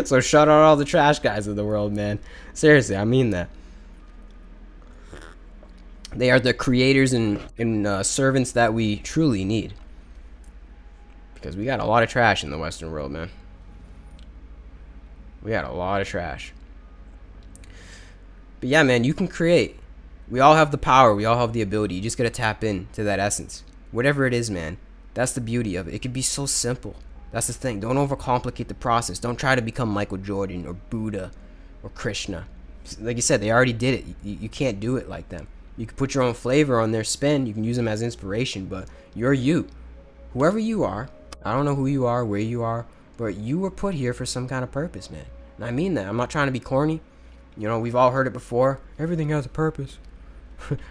S1: So shout out all the trash guys of the world, man. Seriously, I mean that. They are the creators and servants that we truly need. Because we got a lot of trash in the Western world, man. We got a lot of trash. But yeah, man, you can create. We all have the power. We all have the ability. You just got to tap into that essence. Whatever it is, man. That's the beauty of it. It can be so simple. That's the thing. Don't overcomplicate the process. Don't try to become Michael Jordan or Buddha or Krishna. Like you said, they already did it. You can't do it like them. You can put your own flavor on their spin. You can use them as inspiration, but you're you. Whoever you are, I don't know who you are, where you are, but you were put here for some kind of purpose, man. And I mean that. I'm not trying to be corny. You know, we've all heard it before. Everything has a purpose.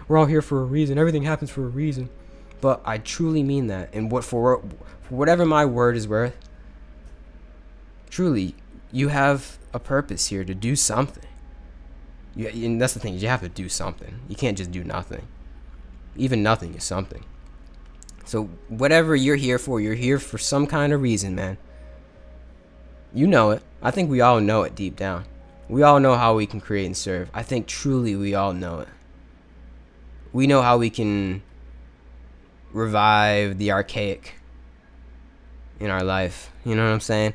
S1: We're all here for a reason. Everything happens for a reason. But I truly mean that. And for whatever my word is worth, truly, you have a purpose here to do something. And that's the thing, you have to do something. You can't just do nothing. Even nothing is something. So whatever you're here for some kind of reason, man. You know it. I think we all know it deep down. We all know how we can create and serve. I think truly we all know it. We know how we can revive the archaic in our life. You know what I'm saying?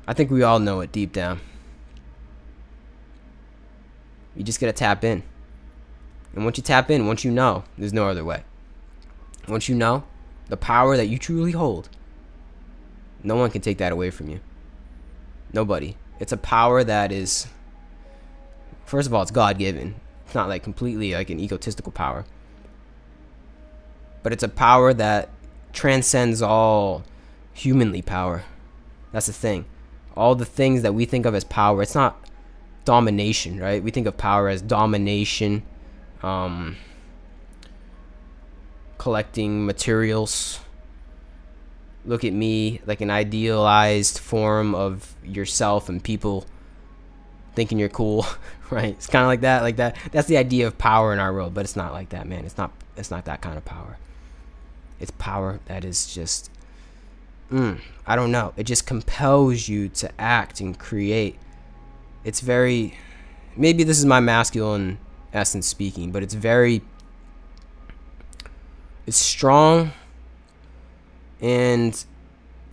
S1: I think we all know it deep down. You just gotta tap in. And once you tap in, once you know, there's no other way. Once you know the power that you truly hold, no one can take that away from you. Nobody. It's a power that is, first of all, it's God-given. It's not like completely like an egotistical power. But it's a power that transcends all humanly power. That's the thing. All the things that we think of as power, it's not domination, right? We think of power as domination, collecting materials. Look at me, like an idealized form of yourself and people thinking you're cool, right? It's kind of like that. That's the idea of power in our world, but it's not like that, man. It's not that kind of power. It's power that is just, I don't know. It just compels you to act and create. It's very, maybe this is my masculine essence speaking, but it's strong and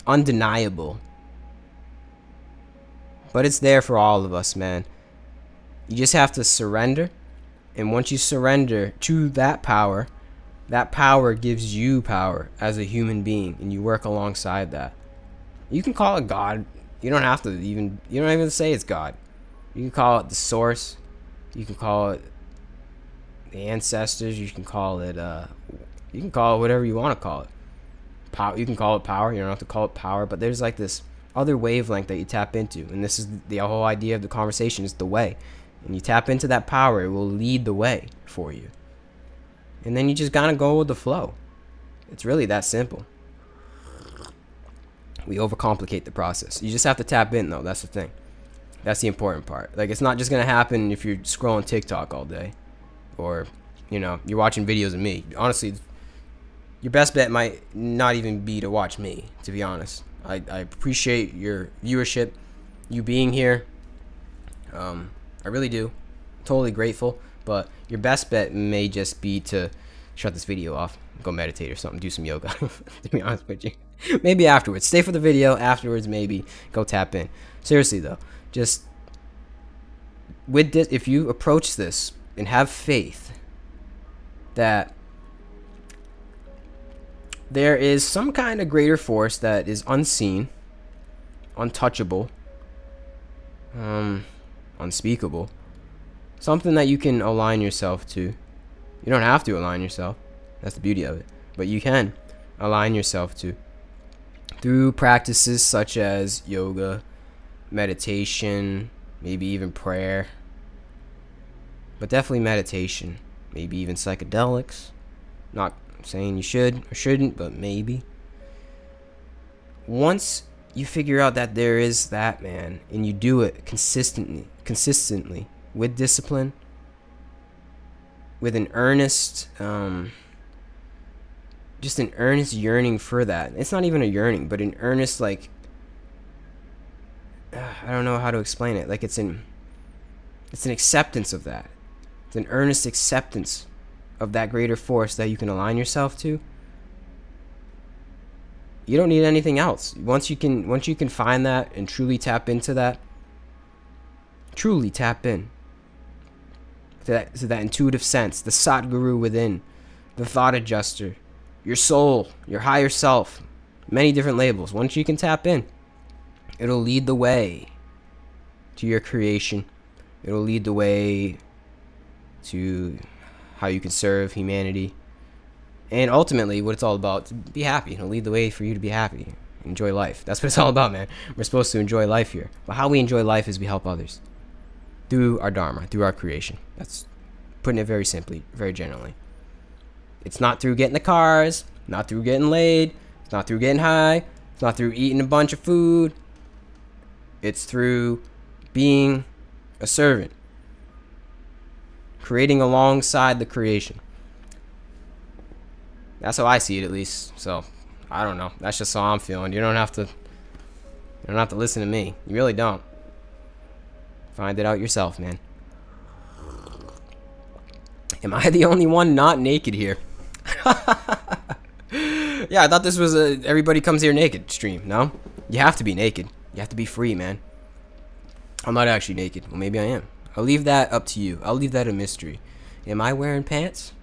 S1: undeniable. But it's there for all of us, man. You just have to surrender. And once you surrender to that power, That power gives you power as a human being, and you work alongside that. You can call it God. You don't have to even, you don't even say it's God. You can call it the source. You can call it the ancestors. You can call it whatever you want to call it. Power. You can call it power. You don't have to call it power, but there's like this other wavelength that you tap into, and this is the whole idea of the conversation, is the way. And you tap into that power, it will lead the way for you. And then you just gotta go with the flow. It's really that simple. We overcomplicate the process. You just have to tap in, though. That's the thing. That's the important part. Like, it's not just gonna happen if you're scrolling TikTok all day, or, you know, you're watching videos of me. Honestly, your best bet might not even be to watch me, to be honest. I appreciate your viewership, you being here. I really do. Totally grateful. But your best bet may just be to shut this video off, go meditate or something, do some yoga, to be honest with you. Maybe afterwards. Stay for the video. Afterwards, maybe go tap in. Seriously, though, just with this, if you approach this and have faith that there is some kind of greater force that is unseen, untouchable, unspeakable, something that you can align yourself to. You don't have to align yourself. That's the beauty of it. But you can align yourself to through practices such as yoga, meditation, maybe even prayer. But definitely meditation. Maybe even psychedelics. Not saying you should or shouldn't, but maybe. Once you figure out that there is that, man, and you do it consistently, with discipline, with an earnest, just an earnest yearning for that. It's not even a yearning, but an earnest, like, I don't know how to explain it. Like, it's an acceptance of that. It's an earnest acceptance of that greater force that you can align yourself to. You don't need anything else. Once you can find that and truly tap into that, truly tap in to that intuitive sense, the Satguru within, the thought adjuster, your soul, your higher self, many different labels. Once you can tap in, it'll lead the way to your creation. It'll lead the way to how you can serve humanity. And ultimately, what it's all about, to be happy. It'll lead the way for you to be happy. Enjoy life. That's what it's all about, man. We're supposed to enjoy life here. But how we enjoy life is we help others. Through our dharma, through our creation. That's putting it very simply, very generally. It's not through getting the cars, not through getting laid, it's not through getting high, it's not through eating a bunch of food. It's through being a servant. Creating alongside the creation. That's how I see it, at least. So, I don't know. That's just how I'm feeling. You don't have to listen to me. You really don't. Find it out yourself, man. Am I the only one not naked here? Yeah, I thought this was a everybody comes here naked stream. No? You have to be naked. You have to be free, man. I'm not actually naked. Well, maybe I am. I'll leave that up to you. I'll leave that a mystery. Am I wearing pants?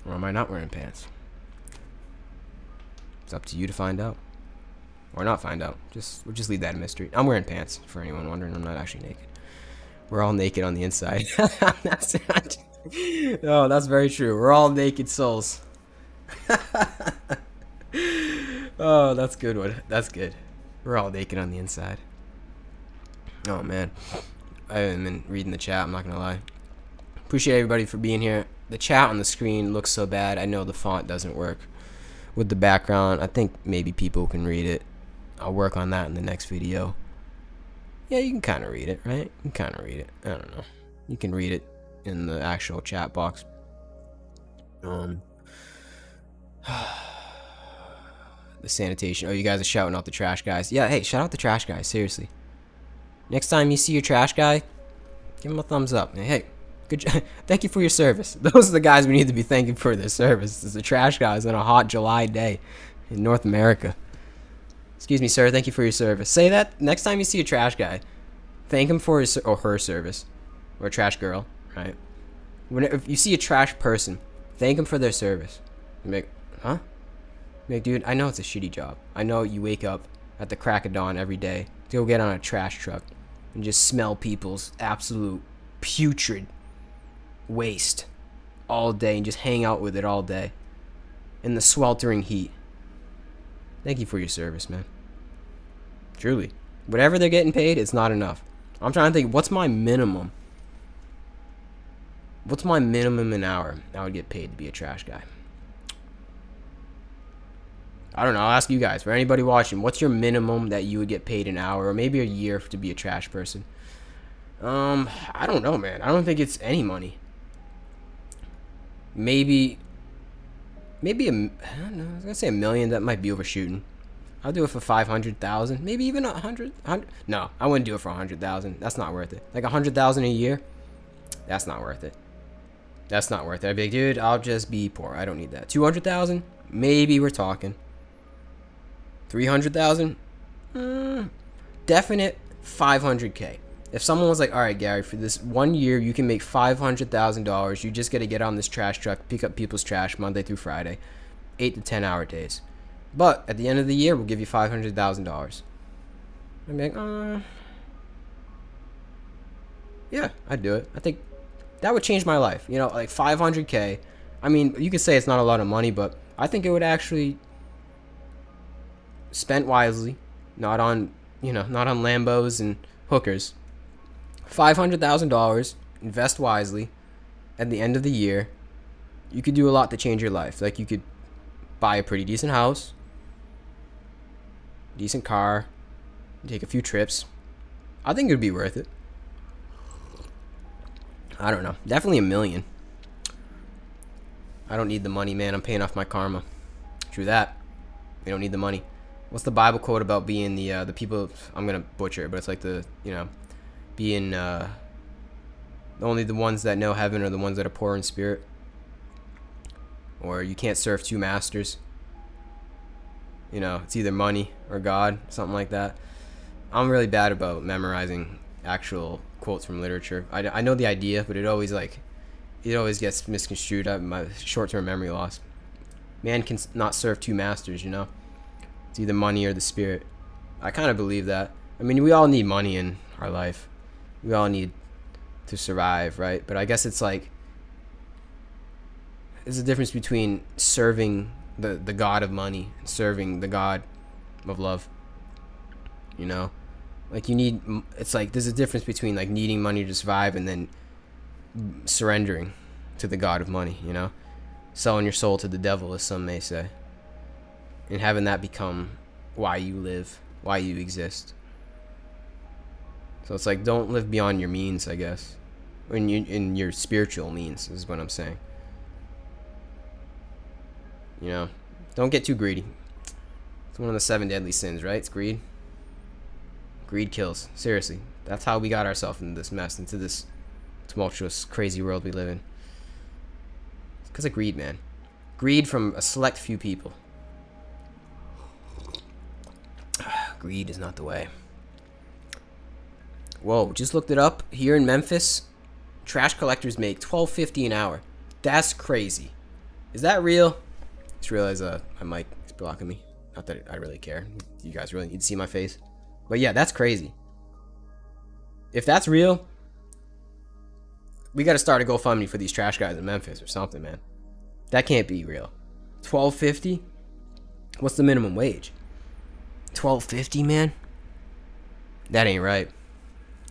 S1: Or am I not wearing pants? It's up to you to find out. Or not find out. We'll just leave that a mystery. I'm wearing pants, for anyone wondering. I'm not actually naked. We're all naked on the inside. No, that's very true. We're all naked souls. Oh, that's a good one. That's good. We're all naked on the inside. Oh, man. I haven't been reading the chat, I'm not gonna lie. Appreciate everybody for being here. The chat on the screen looks so bad. I know the font doesn't work with the background. I think maybe people can read it. I'll work on that in the next video. Yeah, you can kind of read it, right? You can kind of read it. I don't know. You can read it in the actual chat box. The sanitation. Oh, you guys are shouting out the trash guys. Yeah, hey, shout out the trash guys. Seriously. Next time you see your trash guy, give him a thumbs up. Hey, good job. Thank you for your service. Those are the guys we need to be thanking for their service. It's the trash guys on a hot July day in North America. Excuse me, sir. Thank you for your service. Say that next time you see a trash guy. Thank him for his or her service. Or a trash girl, right? If you see a trash person, thank them for their service. I'm like, huh? I'm like, dude, I know it's a shitty job. I know you wake up at the crack of dawn every day to go get on a trash truck and just smell people's absolute putrid waste all day and just hang out with it all day in the sweltering heat. Thank you for your service, man. Truly. Whatever they're getting paid, it's not enough. I'm trying to think, what's my minimum? What's my minimum an hour I would get paid to be a trash guy? I don't know. I'll ask you guys. For anybody watching, what's your minimum that you would get paid an hour or maybe a year to be a trash person? I don't know, man. I don't think it's any money. Maybe I don't know. I was gonna say 1 million. That might be overshooting. I'll do it for 500,000. Maybe even 100. No, I wouldn't do it for 100,000. That's not worth it. Like 100,000 a year. That's not worth it. That's not worth it. I'd be like, dude, I'll just be poor. I don't need that. 200,000. Maybe we're talking. 300,000. Definite 500K. If someone was like, all right, Gary, for this 1 year, you can make $500,000. You just got to get on this trash truck, pick up people's trash Monday through Friday, 8 to 10 hour days. But at the end of the year, we'll give you $500,000. I'm like, yeah, I'd do it. I think that would change my life. You know, like 500K. I mean, you could say it's not a lot of money, but I think it would actually spent wisely, not on Lambos and hookers. $500,000, invest wisely. At the end of the year, you could do a lot to change your life. Like you could buy a pretty decent house, decent car, take a few trips. I think it would be worth it. I don't know. Definitely 1 million. I don't need the money, man. I'm paying off my karma. True that. We don't need the money. What's the Bible quote about being the people? I'm gonna butcher it, but it's like being only the ones that know heaven are the ones that are poor in spirit. Or you can't serve two masters. You know, it's either money or God, something like that. I'm really bad about memorizing actual quotes from literature. I know the idea, but it always gets misconstrued. I have my short-term memory loss. Man can not serve two masters, you know. It's either money or the spirit. I kind of believe that. I mean, we all need money in our life. We all need to survive, right? But I guess it's like there's a difference between serving the God of money and serving the God of love. You know? Like it's like there's a difference between like needing money to survive and then surrendering to the God of money, you know? Selling your soul to the devil, as some may say. And having that become why you live, why you exist. So it's like, don't live beyond your means, I guess. In your spiritual means, is what I'm saying. You know, don't get too greedy. It's one of the 7 deadly sins, right? It's greed. Greed kills. Seriously. That's how we got ourselves into this mess, into this tumultuous, crazy world we live in. It's because of greed, man. Greed from a select few people. Greed is not the way. Whoa, just looked it up. Here in Memphis, trash collectors make $12.50 an hour. That's crazy. Is that real? Just realized my mic is blocking me. Not that I really care. You guys really need to see my face. But yeah, that's crazy. If that's real, we got to start a GoFundMe for these trash guys in Memphis or something, man. That can't be real. $12.50? What's the minimum wage? $12.50, man? That ain't right.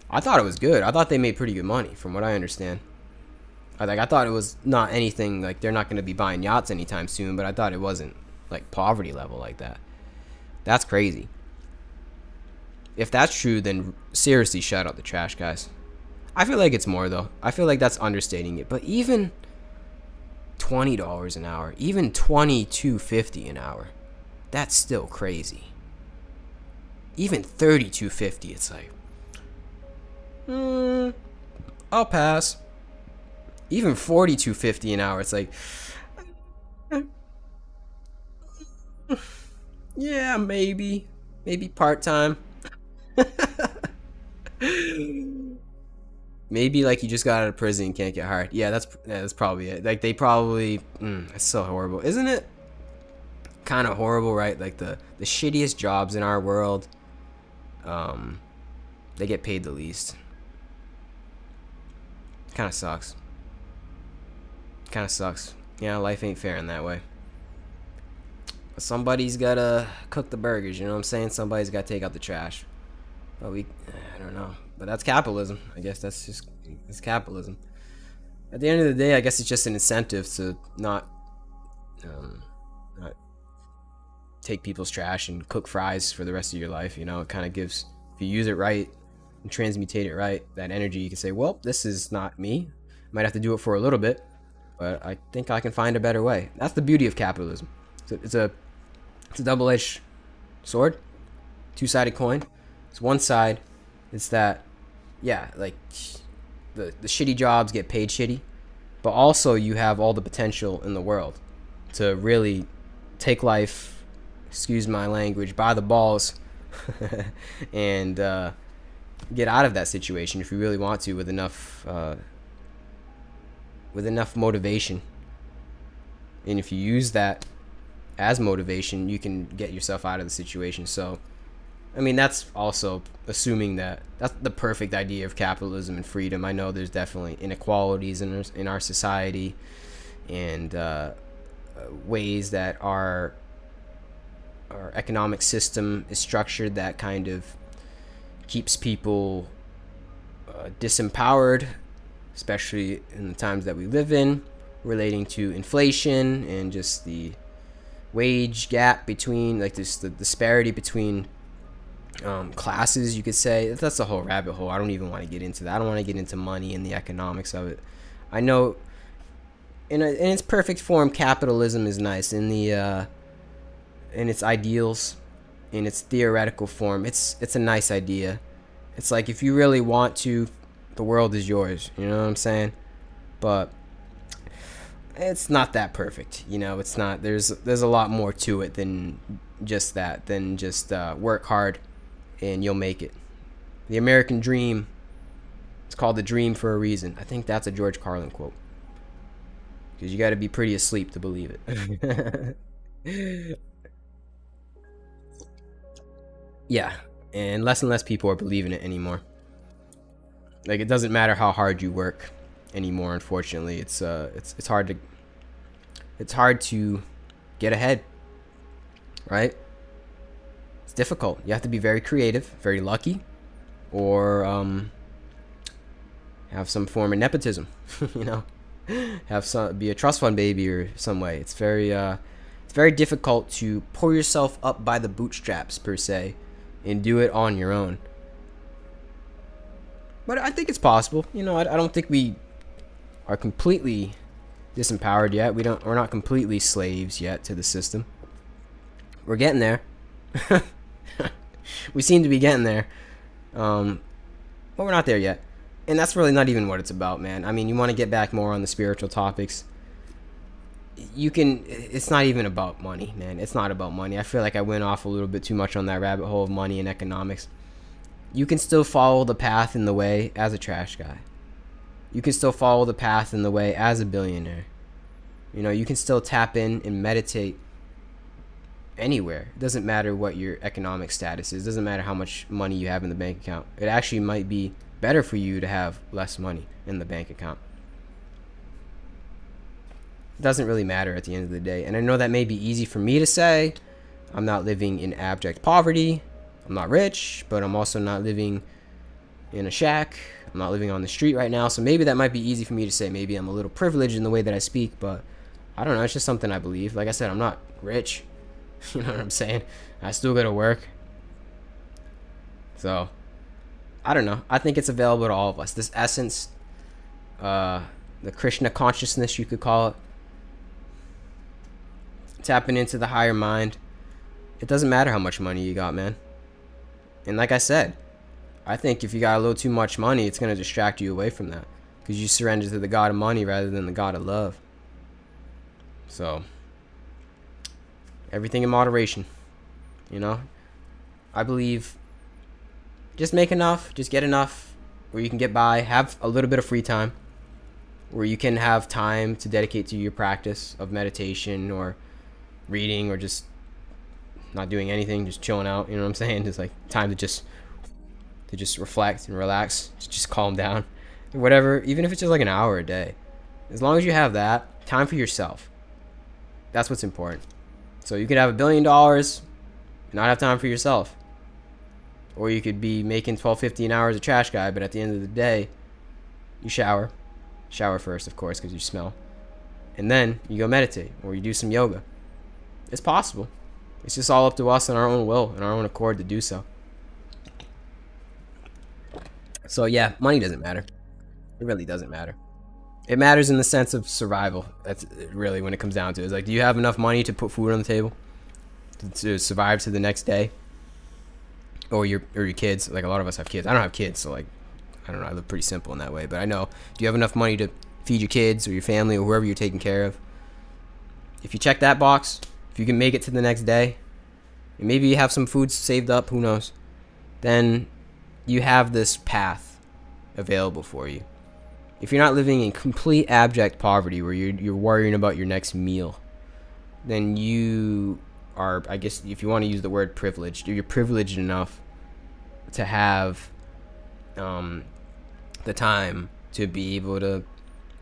S1: I thought it was good. I thought they made pretty good money, from what I understand. I thought it was not anything, like, they're not going to be buying yachts anytime soon, but I thought it wasn't, like, poverty level like that. That's crazy. If that's true, then seriously, shout out the trash guys. I feel like it's more, though. I feel like that's understating it. But even $20 an hour, even $22.50 an hour, that's still crazy. Even $32.50, it's like, I'll pass. Even $42.50 an hour, it's like, yeah, maybe part-time. Maybe like you just got out of prison and can't get hired. Yeah, that's probably it. Like they probably, it's so horrible, isn't it? Kind of horrible, right? Like the shittiest jobs in our world, um, they get paid the least. Kind of sucks. Kind of sucks. Yeah, life ain't fair in that way. Somebody's gotta cook the burgers. You know what I'm saying? Somebody's gotta take out the trash. But I don't know. But that's capitalism. I guess it's capitalism. At the end of the day, I guess it's just an incentive to um, not take people's trash and cook fries for the rest of your life. You know, it kind of gives, if you use it right and transmutate it right, that energy, you can say, well, this is not me. Might have to do it for a little bit, but I think I can find a better way. That's the beauty of capitalism. It's a double-edged sword, two-sided coin. It's one side, it's that, yeah, like the shitty jobs get paid shitty, but also you have all the potential in the world to really take life, excuse my language, by the balls and get out of that situation if you really want to, with enough motivation. And if you use that as motivation, you can get yourself out of the situation. So I mean, that's also assuming that that's the perfect idea of capitalism and freedom. I know there's definitely inequalities in our society, and ways that our economic system is structured that kind of keeps people disempowered, especially in the times that we live in, relating to inflation and just the wage gap between, like, this, the disparity between classes, you could say. That's a whole rabbit hole. I don't even want to get into that. I don't want to get into money and the economics of it. I know in its perfect form, capitalism is nice. In its ideals, in its theoretical form, it's a nice idea. It's like, if you really want to, the world is yours. You know what I'm saying? But it's not that perfect. You know, it's not. There's a lot more to it than just that. Than just work hard and you'll make it. The American dream, it's called the dream for a reason. I think that's a George Carlin quote, because you got to be pretty asleep to believe it. Yeah, and less people are believing it anymore. Like, it doesn't matter how hard you work anymore. Unfortunately, it's hard to get ahead, right? It's difficult. You have to be very creative, very lucky, or have some form of nepotism. You know, be a trust fund baby or some way. It's very difficult to pull yourself up by the bootstraps, per se, and do it on your own. But I think it's possible. You know, I don't think we are completely disempowered yet. We're not completely slaves yet to the system. We're getting there. We seem to be getting there. But we're not there yet. And that's really not even what it's about, man. I mean, you want to get back more on the spiritual topics. It's not even about money, man. It's not about money. I feel like I went off a little bit too much on that rabbit hole of money and economics. You can still follow the path in the way as a trash guy. You can still follow the path in the way as a billionaire. You know, you can still tap in and meditate anywhere. It doesn't matter what your economic status is. It doesn't matter how much money you have in the bank account. It actually might be better for you to have less money in the bank account. It doesn't really matter at the end of the day. And I know that may be easy for me to say. I'm not living in abject poverty. I'm not rich, but I'm also not living in a shack. I'm not living on the street right now. So maybe that might be easy for me to say. Maybe I'm a little privileged in the way that I speak, but I don't know. It's just something I believe. Like I said, I'm not rich. You know what I'm saying? I still gotta work. So, I don't know. I think it's available to all of us. This essence, the Krishna consciousness, you could call it. Tapping into the higher mind. It doesn't matter how much money you got, man. And like I said, I think if you got a little too much money, it's going to distract you away from that, because you surrender to the god of money rather than the god of love. So, everything in moderation. You know, I believe just make enough, just get enough, where you can get by, have a little bit of free time, where you can have time to dedicate to your practice of meditation or reading or just not doing anything, just chilling out, you know what I'm saying? Just like time to just reflect and relax, to just calm down. Whatever, even if it's just like an hour a day. As long as you have that, time for yourself. That's what's important. So you could have $1 billion and not have time for yourself. Or you could be making $12.50 an hour as a trash guy, but at the end of the day, you shower. Shower first, of course, because you smell. And then you go meditate or you do some yoga. It's possible. It's just all up to us and our own will and our own accord to do so. So yeah, money doesn't matter. It really doesn't matter. It matters in the sense of survival. That's really when it comes down to it. It's like, do you have enough money to put food on the table to survive to the next day? Or your kids? Like, a lot of us have kids. I don't have kids, so like, I don't know. I live pretty simple in that way. But I know, do you have enough money to feed your kids or your family or whoever you're taking care of? If you check that box, if you can make it to the next day, and maybe you have some food saved up, who knows, then you have this path available for you. If you're not living in complete abject poverty where you're worrying about your next meal, then you are, I guess, if you want to use the word privileged, you're privileged enough to have the time to be able to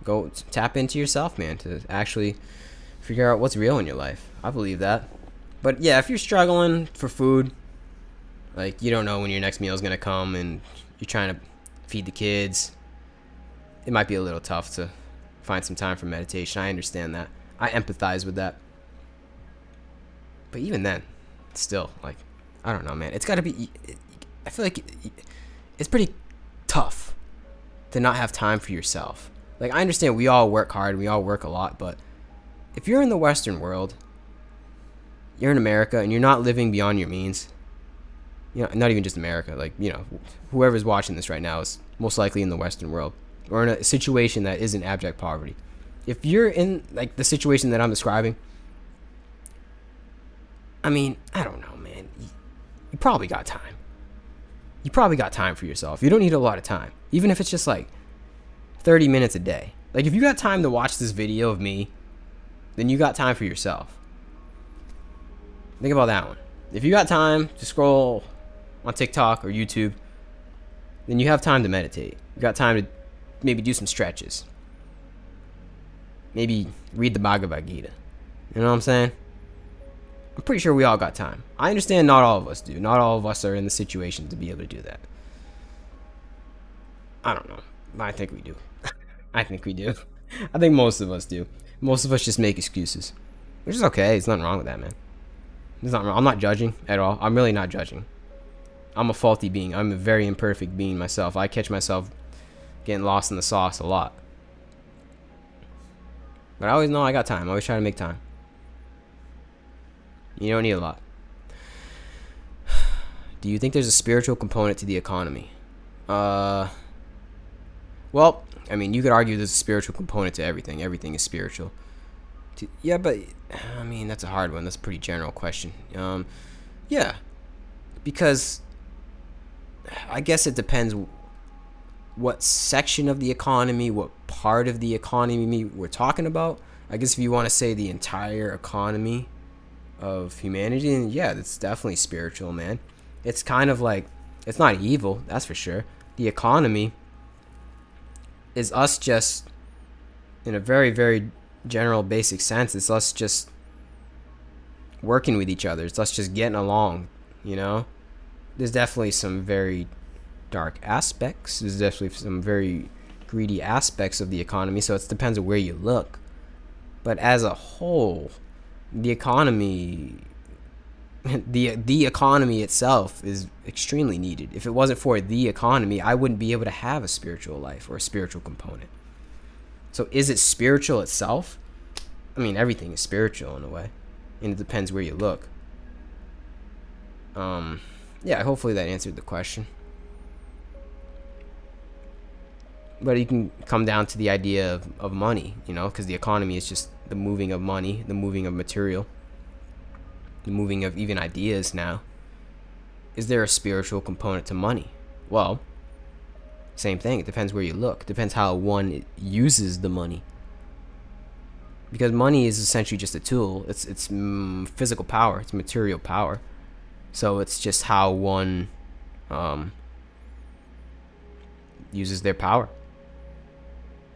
S1: go tap into yourself, man, to actually figure out what's real in your life. I believe that. But yeah, if you're struggling for food, like you don't know when your next meal is going to come and you're trying to feed the kids, it might be a little tough to find some time for meditation. I understand that. I empathize with that. But even then, still, like, I don't know, man. It's got to be, I feel like it's pretty tough to not have time for yourself. Like, I understand we all work hard, we all work a lot, but if you're in the Western world, you're in America, and you're not living beyond your means, you know, not even just America, like, you know, whoever's watching this right now is most likely in the Western world, or in a situation that isn't abject poverty. If you're in, like, the situation that I'm describing, I mean, I don't know, man. You probably got time. You probably got time for yourself. You don't need a lot of time. Even if it's just, like, 30 minutes a day. Like, if you got time to watch this video of me, then you got time for yourself. Think about that one. If you got time to scroll on TikTok or YouTube, then you have time to meditate. You got time to maybe do some stretches. Maybe read the Bhagavad Gita. You know what I'm saying? I'm pretty sure we all got time. I understand not all of us do. Not all of us are in the situation to be able to do that. I don't know. I think we do. I think we do. I think most of us do. Most of us just make excuses. Which is okay. There's nothing wrong with that, man. There's nothing wrong. I'm not judging at all. I'm really not judging. I'm a faulty being. I'm a very imperfect being myself. I catch myself getting lost in the sauce a lot. But I always know I got time. I always try to make time. You don't need a lot. Do you think there's a spiritual component to the economy? Well, I mean, you could argue there's a spiritual component to everything. Everything is spiritual. Yeah, but I mean, that's a hard one. That's a pretty general question. Yeah, because I guess it depends what section of the economy, what part of the economy we're talking about. I guess if you want to say the entire economy of humanity, then yeah, that's definitely spiritual, man. It's kind of like, it's not evil, that's for sure. The economy is us just, in a very, very general, basic sense, it's us just working with each other. It's us just getting along, you know? There's definitely some very dark aspects. There's definitely some very greedy aspects of the economy, so it depends on where you look. But as a whole, the economy, the economy itself is extremely needed. If it wasn't for the economy, I wouldn't be able to have a spiritual life or a spiritual component. So is it spiritual itself? I mean, everything is spiritual in a way, and it depends where you look. Yeah, hopefully that answered the question. But you can come down to the idea of money, you know, because the economy is just the moving of money, the moving of material, the moving of even ideas now. Is there a spiritual component to money? Well, Same thing. It depends where you look. It depends how one uses the money. Because money is essentially just a tool. It's physical power. It's material power. So it's just how one uses their power.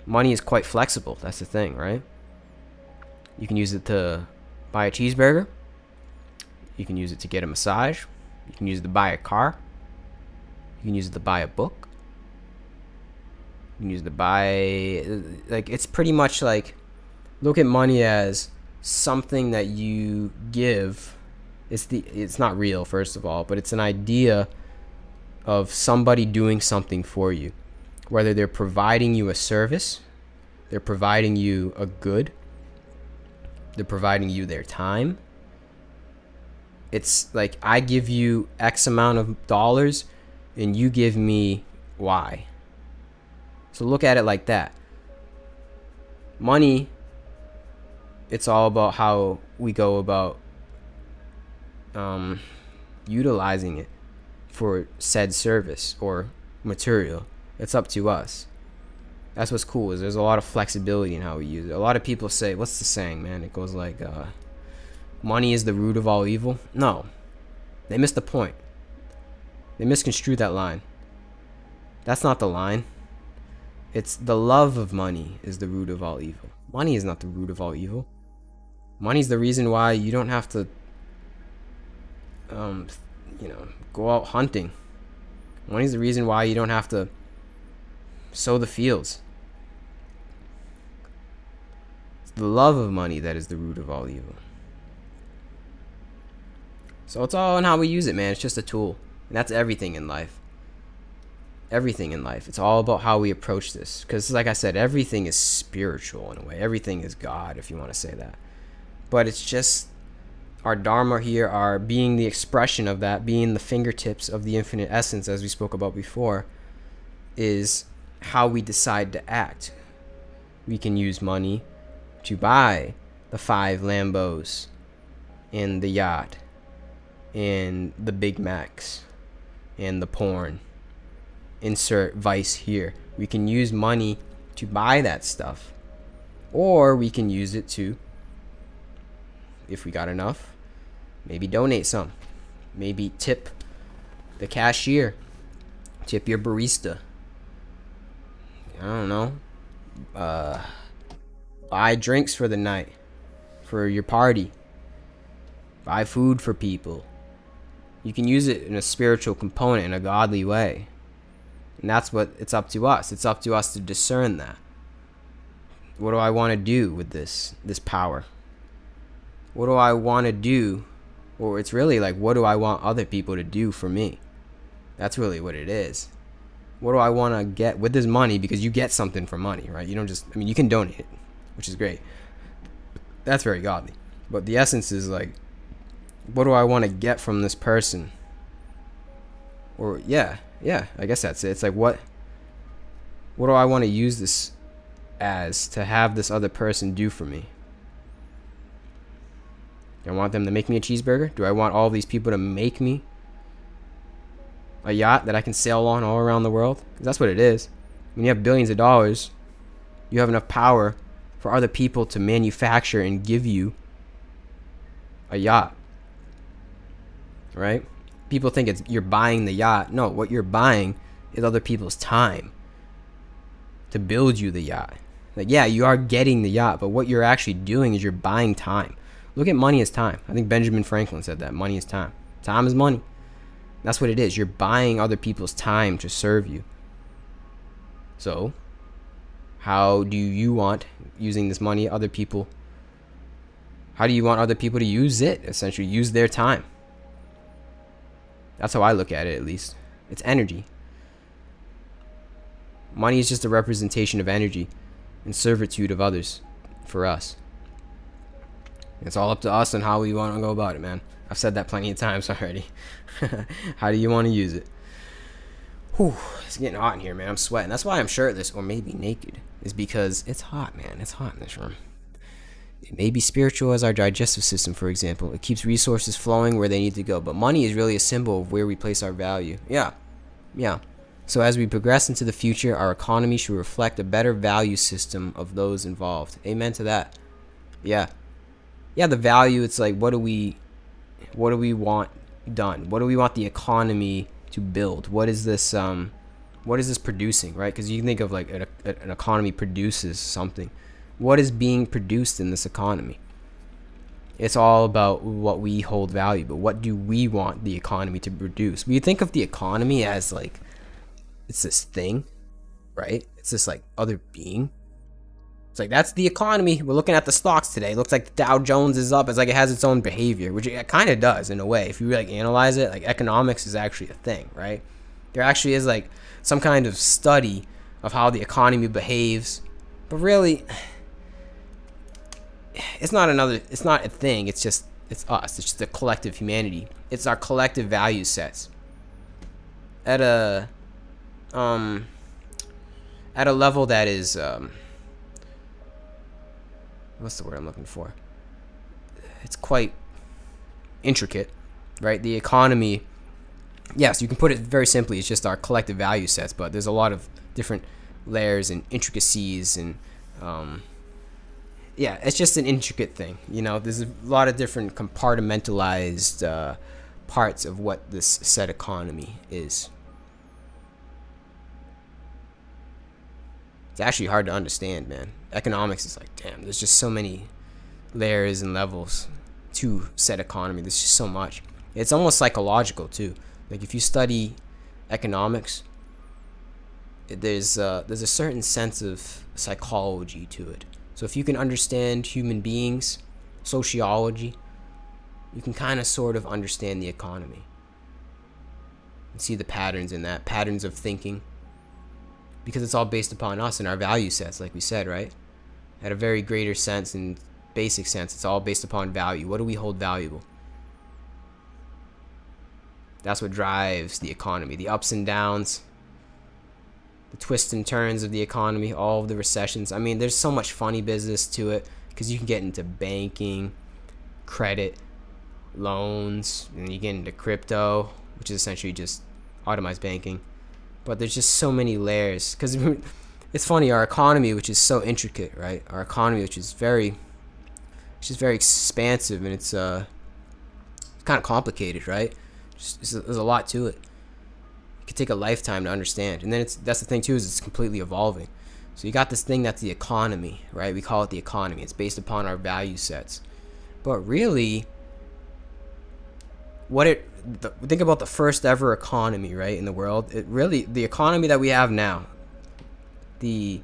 S1: Money is quite flexible. That's the thing, right? You can use it to buy a cheeseburger. You can use it to get a massage. You can use it to buy a car. You can use it to buy a book. You can use it to buy, like, it's pretty much like, look at money as something that you give. It's not real, first of all, but it's an idea of somebody doing something for you. Whether they're providing you a service, they're providing you a good, they're providing you their time. It's like, I give you X amount of dollars and you give me Y. So look at it like that. Money, it's all about how we go about utilizing it for said service or material. It's up to us. That's what's cool, is there's a lot of flexibility in how we use it. A lot of people say, what's the saying, man? It goes like, money is the root of all evil. No, they missed the point. They misconstrued that line. That's not the line. It's the love of money is the root of all evil. Money is not the root of all evil. Money is the reason why you don't have to go out hunting. Money is the reason why you don't have to sow the fields. It's the love of money that is the root of all evil. So it's all in how we use it, man. It's just a tool. And that's everything in life. Everything in life. It's all about how we approach this. Because like I said, everything is spiritual in a way. Everything is God, if you want to say that. But it's just our dharma here, our being the expression of that, being the fingertips of the infinite essence, as we spoke about before, is how we decide to act. We can use money to buy the 5 Lambos and the yacht and the Big Macs and the porn. Insert vice here. We can use money to buy that stuff, or we can use it to, if we got enough, maybe donate some, maybe tip the cashier, tip your barista, I don't know, buy drinks for the night, for your party, buy food for people. You can use it in a spiritual component, in a godly way. And that's what it's up to us. It's up to us to discern that. What do I want to do with this power? What do I want to do? Or it's really like, what do I want other people to do for me? That's really what it is. What do I want to get with this money? Because you get something from money, right? You don't just, you can donate it, which is great. That's very godly. But the essence is like, what do I want to get from this person? Or yeah, I guess that's it. It's like, what do I want to use this as to have this other person do for me? Do I want them to make me a cheeseburger? Do I want all these people to make me a yacht that I can sail on all around the world? 'Cause that's what it is. When you have billions of dollars, you have enough power for other people to manufacture and give you a yacht, right? People think you're buying the yacht. No, what you're buying is other people's time to build you the yacht. Like, yeah, you are getting the yacht, but what you're actually doing is you're buying time. Look at money as time. I think Benjamin Franklin said that. Money is time. Time is money. That's what it is. You're buying other people's time to serve you. So, how do you want, using this money, how do you want other people to use it? Essentially, use their time. That's how I look at it, at least. It's energy. Money is just a representation of energy and servitude of others for us. It's all up to us and how we want to go about it, man. I've said that plenty of times already. How do you want to use it? Whew, it's getting hot in here, man. I'm sweating. That's why I'm shirtless or maybe naked. Is because it's hot, man. It's hot in this room. It may be spiritual as our digestive system, for example. It keeps resources flowing where they need to go. But money is really a symbol of where we place our value. Yeah. So as we progress into the future, our economy should reflect a better value system of those involved. Amen to that. Yeah. Yeah, the value, it's like, what do we want done? What do we want the economy to build? What is this producing, right? Because you can think of like an economy produces something. What is being produced in this economy? It's all about what we hold valuable. What do we want the economy to produce? We think of the economy as like, it's this thing, right? It's this like other being. It's like, that's the economy. We're looking at the stocks today. It looks like the Dow Jones is up. It's like it has its own behavior, which it kind of does in a way. If you like analyze it, like economics is actually a thing, right? There actually is like some kind of study of how the economy behaves, but really, it's not a thing. It's us. It's just the collective humanity. It's our collective value sets at a level that is what's the word I'm looking for? It's quite intricate, right? The economy, yes, you can put it very simply, it's just our collective value sets, but there's a lot of different layers and intricacies, and yeah, it's just an intricate thing. There's a lot of different compartmentalized parts of what this said economy is. It's actually hard to understand, man. Economics is like, damn, there's just so many layers and levels to said economy. There's just so much. It's almost psychological too. Like if you study economics, there's a certain sense of psychology to it. So if you can understand human beings, sociology, you can kind of sort of understand the economy and see the patterns in that, patterns of thinking, because it's all based upon us and our value sets, like we said, right? At a very greater sense and basic sense, it's all based upon value. What do we hold valuable? That's what drives the economy. The ups and downs, the twists and turns of the economy, all of the recessions. I mean, there's so much funny business to it because you can get into banking, credit, loans, and you get into crypto, which is essentially just automized banking. But there's just so many layers because it's funny, our economy, which is so intricate, right? Our economy, which is very expansive, and it's kind of complicated, right? There's a lot to it. It could take a lifetime to understand. And then that's the thing too, is it's completely evolving. So you got this thing that's the economy, right? We call it the economy. It's based upon our value sets. But really, think about the first ever economy, right, in the world. The economy that we have now, the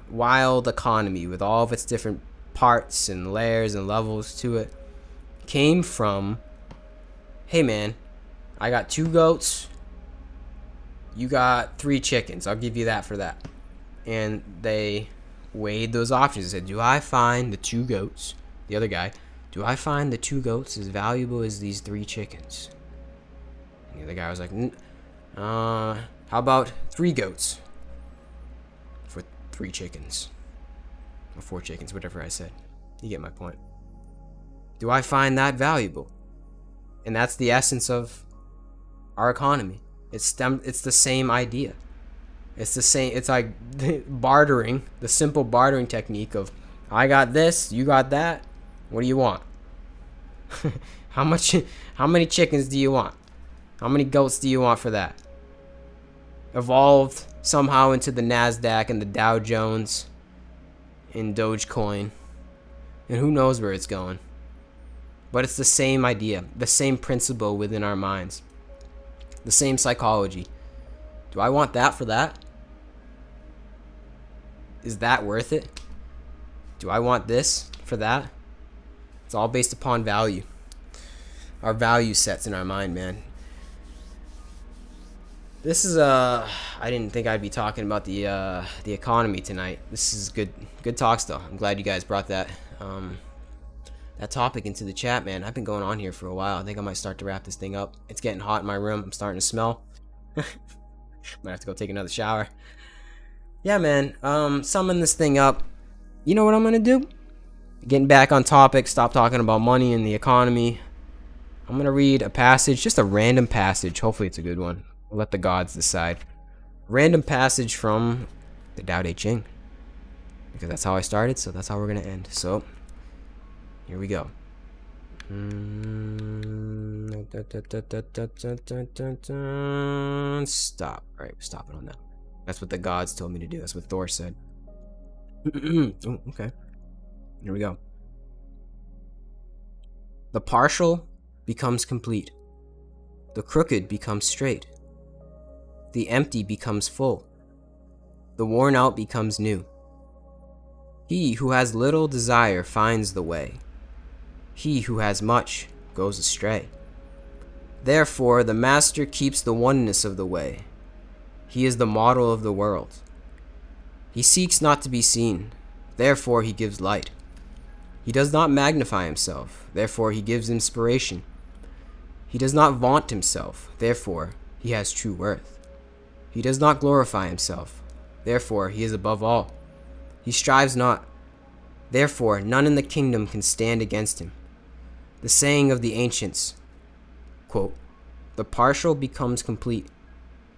S1: wild economy with all of its different parts and layers and levels to it, came from, hey man, I got 2 goats, you got 3 chickens, I'll give you that for that. And they weighed those options and said, do I find the 2 goats, the other guy, do I find the 2 goats as valuable as these 3 chickens? And the other guy was like, how about 3 goats for 3 chickens? Or 4 chickens, whatever I said. You get my point. Do I find that valuable? And that's the essence of our economy. It's the same idea. It's the same. It's like bartering, the simple bartering technique of, I got this, you got that. What do you want? How many chickens do you want? How many goats do you want for that? Evolved somehow into the NASDAQ and the Dow Jones and Dogecoin. And who knows where it's going. But it's the same idea, the same principle within our minds, the same psychology. Do I want that for that? Is that worth it? Do I want this for that? It's all based upon value. Our value sets in our mind, man. This is I didn't think I'd be talking about the economy tonight. This is good talks though. I'm glad you guys brought that topic into the chat, man. I've been going on here for a while. I think I might start to wrap this thing up. It's getting hot in my room. I'm starting to smell. Might have to go take another shower. Yeah, man. Summing this thing up. You know what I'm gonna do? Getting back on topic. Stop talking about money and the economy. I'm gonna read a passage, just a random passage. Hopefully it's a good one. We'll let the gods decide. random passage from the Tao Te Ching, because that's how I started, so that's how we're gonna end. So here we go. Stop. All right, we're stopping on that. That's what the gods told me to do. That's what Thor said. Oh, okay. Here we go. The partial becomes complete. The crooked becomes straight. The empty becomes full. The worn out becomes new. He who has little desire finds the way. He who has much goes astray. Therefore, the master keeps the oneness of the way. He is the model of the world. He seeks not to be seen. Therefore, he gives light. He does not magnify himself. Therefore, he gives inspiration. He does not vaunt himself. Therefore, he has true worth. He does not glorify himself. Therefore, he is above all. He strives not. Therefore, none in the kingdom can stand against him. The saying of the ancients, quote, "The partial becomes complete,"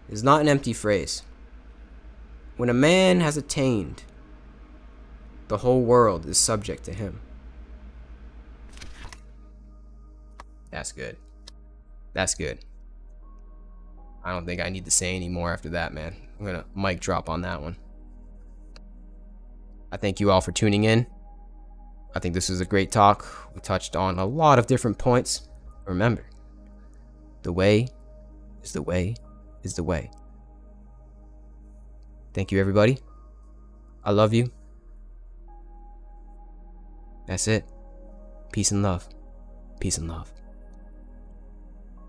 S1: is not an empty phrase. When a man has attained, the whole world is subject to him. That's good. That's good. I don't think I need to say any more after that, man. I'm gonna mic drop on that one. I thank you all for tuning in. I think this was a great talk. We touched on a lot of different points. Remember, the way is the way is the way. Thank you, everybody. I love you. That's it. Peace and love. Peace and love.